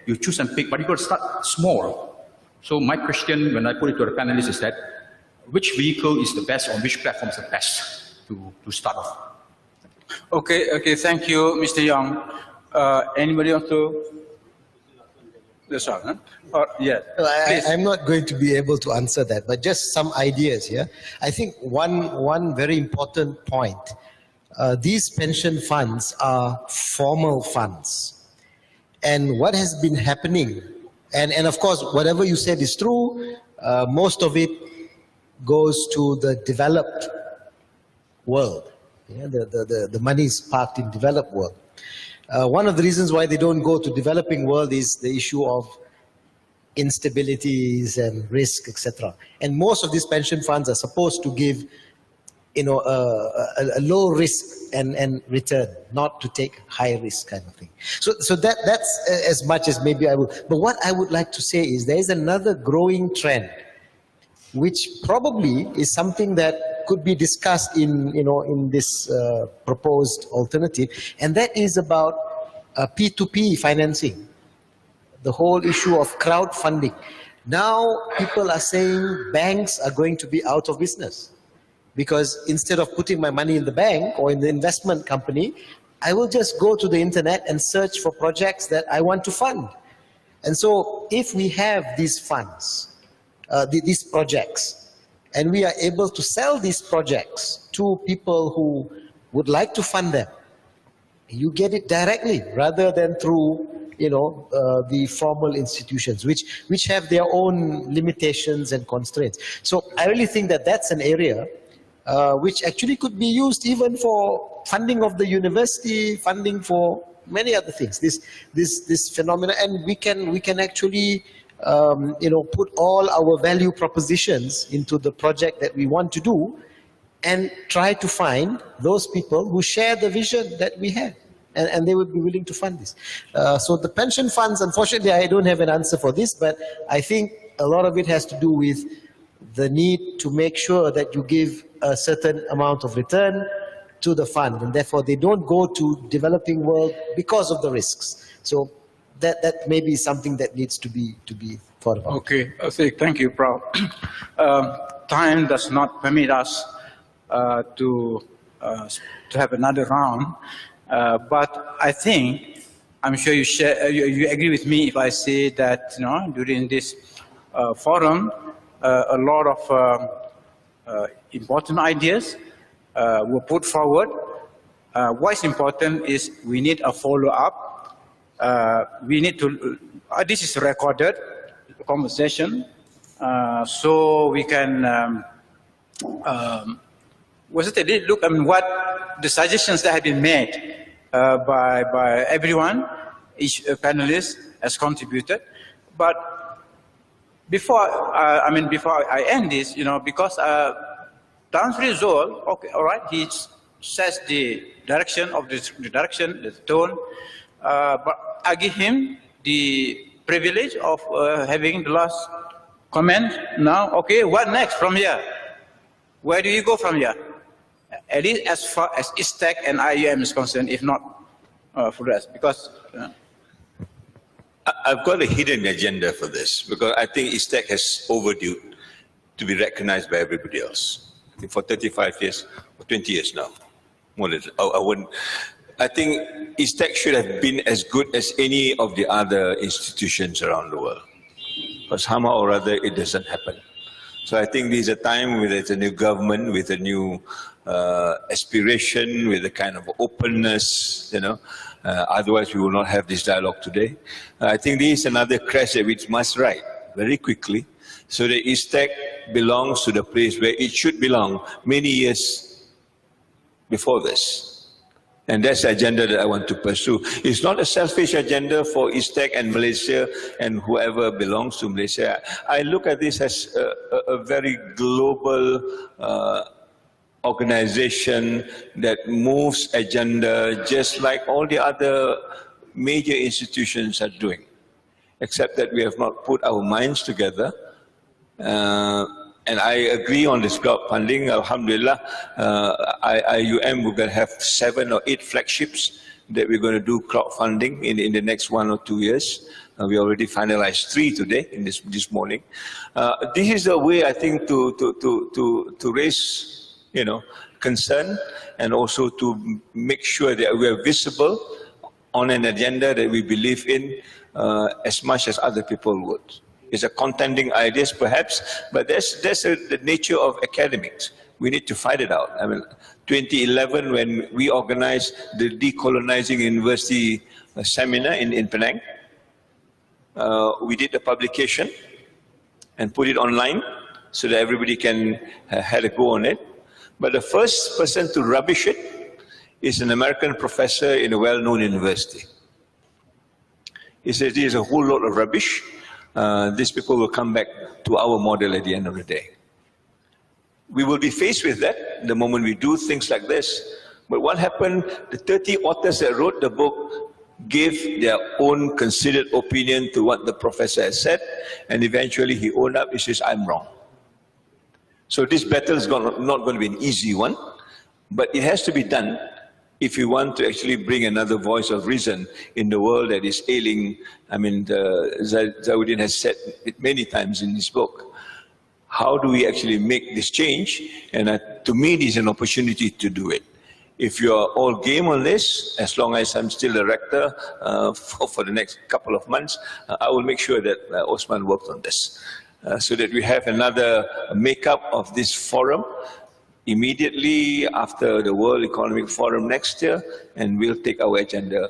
Speaker 7: You choose and pick, but you got to start small. So my question, when I put it to the panelists, is that which vehicle is the best, or which platform is the best to start off?
Speaker 1: Okay, thank you, Mr. Young. Anybody want to? This one, huh? Yeah.
Speaker 5: I'm not going to be able to answer that, but just some ideas here. I think one very important point. These pension funds are formal funds. And what has been happening, and of course, whatever you said is true, most of it goes to the developed world. Yeah, the money is parked in developed world. One of the reasons why they don't go to developing world is the issue of instabilities and risk, etc. And most of these pension funds are supposed to give, you know, a low risk and return, not to take high risk kind of thing. So that's as much as maybe I would. But what I would like to say is there is another growing trend, which probably is something that could be discussed in this proposed alternative, and that is about P2p financing, the whole issue of crowdfunding. Now people are saying banks are going to be out of business, because instead of putting my money in the bank or in the investment company, I will just go to the internet and search for projects that I want to fund. And so if we have these funds, these projects, and we are able to sell these projects to people who would like to fund them, you get it directly rather than through the formal institutions, which have their own limitations and constraints. So I really think that that's an area which actually could be used even for funding of the university, funding for many other things. This phenomena, and we can actually put all our value propositions into the project that we want to do, and try to find those people who share the vision that we have. And they would be willing to fund this. So the pension funds, unfortunately, I don't have an answer for this, but I think a lot of it has to do with the need to make sure that you give a certain amount of return to the fund, and therefore they don't go to developing world because of the risks. So that may be something that needs to be thought about.
Speaker 1: Okay, thank you, Prof. Time does not permit us to have another round. But I think, I'm sure you agree with me if I say that during this forum, a lot of important ideas were put forward. What's important is we need a follow-up. We need to, this is a recorded conversation, so we can look what the suggestions that have been made by everyone, each panelist has contributed. But before I end this, because Tan Sri Zul, okay, all right, he sets the direction of the tone, but I give him the privilege of having the last comment now. Okay, what next from here? Where do you go from here? At least as far as ISTAC and IUM is concerned, if not for the rest, because
Speaker 2: I've got a hidden agenda for this, because I think ISTAC has overdue to be recognized by everybody else. I think for 35 years, or 20 years now, more than I think ISTAC should have been as good as any of the other institutions around the world, but somehow or other it doesn't happen. So I think there's a time where there's a new government with a new aspiration, with a kind of openness, otherwise we will not have this dialogue today. I think this is another crash that we must right very quickly, so that ISTAC belongs to the place where it should belong many years before this. And that's the agenda that I want to pursue. It's not a selfish agenda for ISTAC and Malaysia and whoever belongs to Malaysia. I look at this as a very global organization that moves agenda just like all the other major institutions are doing, except that we have not put our minds together. And I agree on this crowd funding. Alhamdulillah, IUM, we're going to have 7 or 8 flagships that we're going to do crowdfunding in the next 1 or 2 years. We already finalized 3 today, in this morning. This is a way, I think, to raise, concern, and also to make sure that we are visible on an agenda that we believe in as much as other people would. It's a contending ideas, perhaps, but that's the nature of academics. We need to fight it out. I mean, 2011, when we organized the Decolonizing University seminar in Penang, we did the publication and put it online so that everybody can have a go on it. But the first person to rubbish it is an American professor in a well-known university. He said, there's a whole lot of rubbish. These people will come back to our model at the end of the day. We will be faced with that the moment we do things like this. But what happened, the 30 authors that wrote the book gave their own considered opinion to what the professor has said, and eventually he owned up, he says, I'm wrong. So this battle is not going to be an easy one, but it has to be done if we want to actually bring another voice of reason in the world that is ailing. I mean, Zawuddin has said it many times in his book. How do we actually make this change? And to me, this is an opportunity to do it. if you are all game on this, as long as I'm still the rector for the next couple of months, I will make sure that Osman works on this, so that we have another makeup of this forum immediately after the World Economic Forum next year, and we'll take our agenda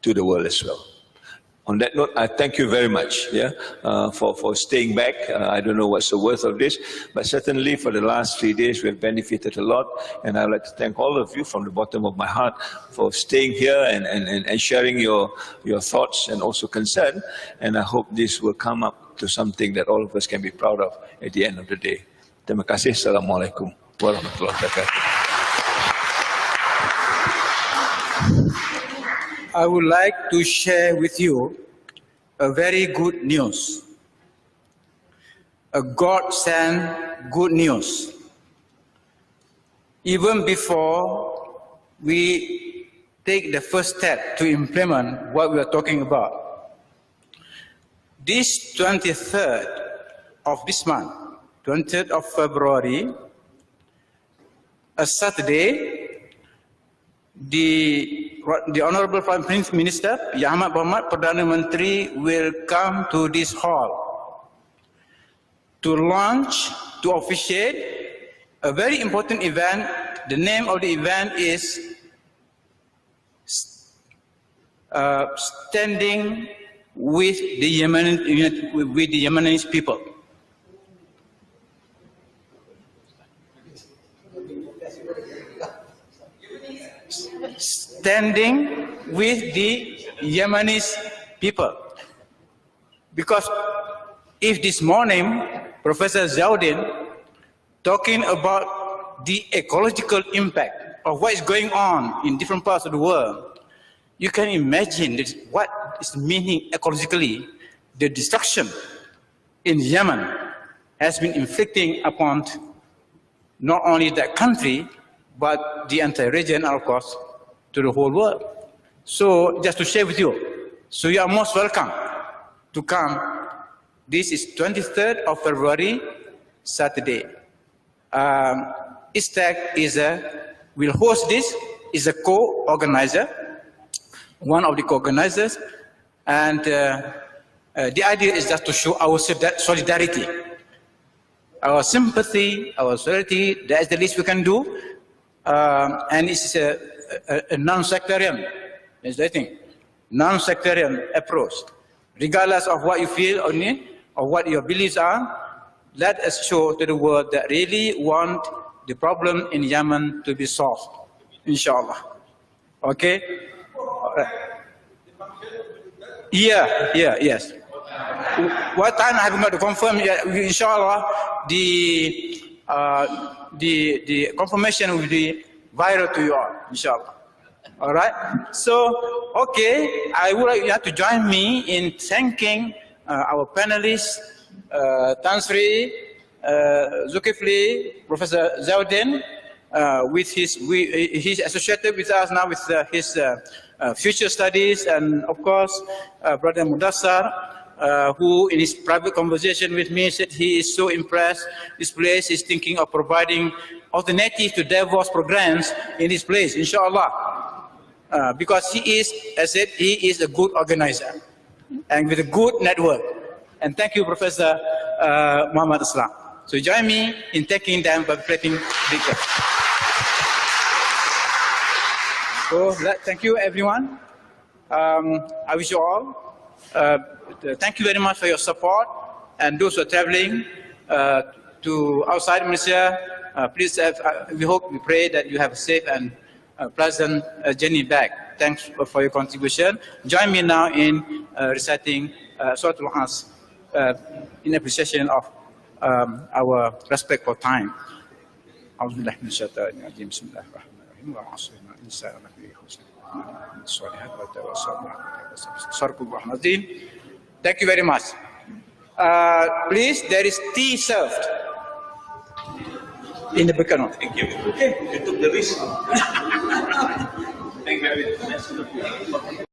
Speaker 2: to the world as well. On that note, I thank you very much for staying back. I don't know what's the worth of this, but certainly for the last 3 days, we have benefited a lot. And I'd like to thank all of you from the bottom of my heart for staying here and sharing your thoughts and also concern. And I hope this will come up to something that all of us can be proud of at the end of the day. Terima kasih. Assalamualaikum warahmatullahi wabarakatuh.
Speaker 1: I would like to share with you a very good news, a God-sent good news. Even before we take the first step to implement what we are talking about, this 23rd of this month, 20th of February, a Saturday, the Honorable Prime Minister, Yang Amat Berhormat Perdana Menteri, will come to this hall to launch, to officiate a very important event. The name of the event is Standing with the Yemenis people. Standing with the Yemenis people. Because if this morning, Professor Zaudin talking about the ecological impact of what is going on in different parts of the world, you can imagine what is meaning ecologically. The destruction in Yemen has been inflicting upon not only that country, but the entire region, and of course, to the whole world. So just to share with you, so you are most welcome to come. This is 23rd of February, Saturday. ISTAC will host this, is a co-organizer, one of the co-organizers, and the idea is just to show our solidarity, our sympathy, our solidarity. That is the least we can do, and it's a non-sectarian, is the thing, non-sectarian approach. Regardless of what you feel or need, or what your beliefs are, let us show to the world that really want the problem in Yemen to be solved, inshallah. Okay? Yes. What time I haven't got to confirm yet. Inshallah, the confirmation will be viral to you all, inshallah. All right. So, okay, I would like you to join me in thanking our panelists, Tan Sri, Zulkifli, Professor Zaudin, he's associated with us now with his future studies, and of course, Brother Mudassar, who in his private conversation with me said he is so impressed. This place is thinking of providing alternatives to Davos programs in this place, inshallah. Because he is, as I said, he is a good organizer and with a good network. And thank you, Professor Muhammad Islam. So join me in thanking them by creating picture. So thank you, everyone. I wish you all. Thank you very much for your support, and those who are traveling to outside Malaysia, please we pray that you have a safe and pleasant journey back. Thanks for your contribution. Join me now in reciting Surah Al-As in appreciation of our respect for time. Thank you very much. Please, there is tea served in the background.
Speaker 2: Thank you. Okay, you took the risk. Thank you very much.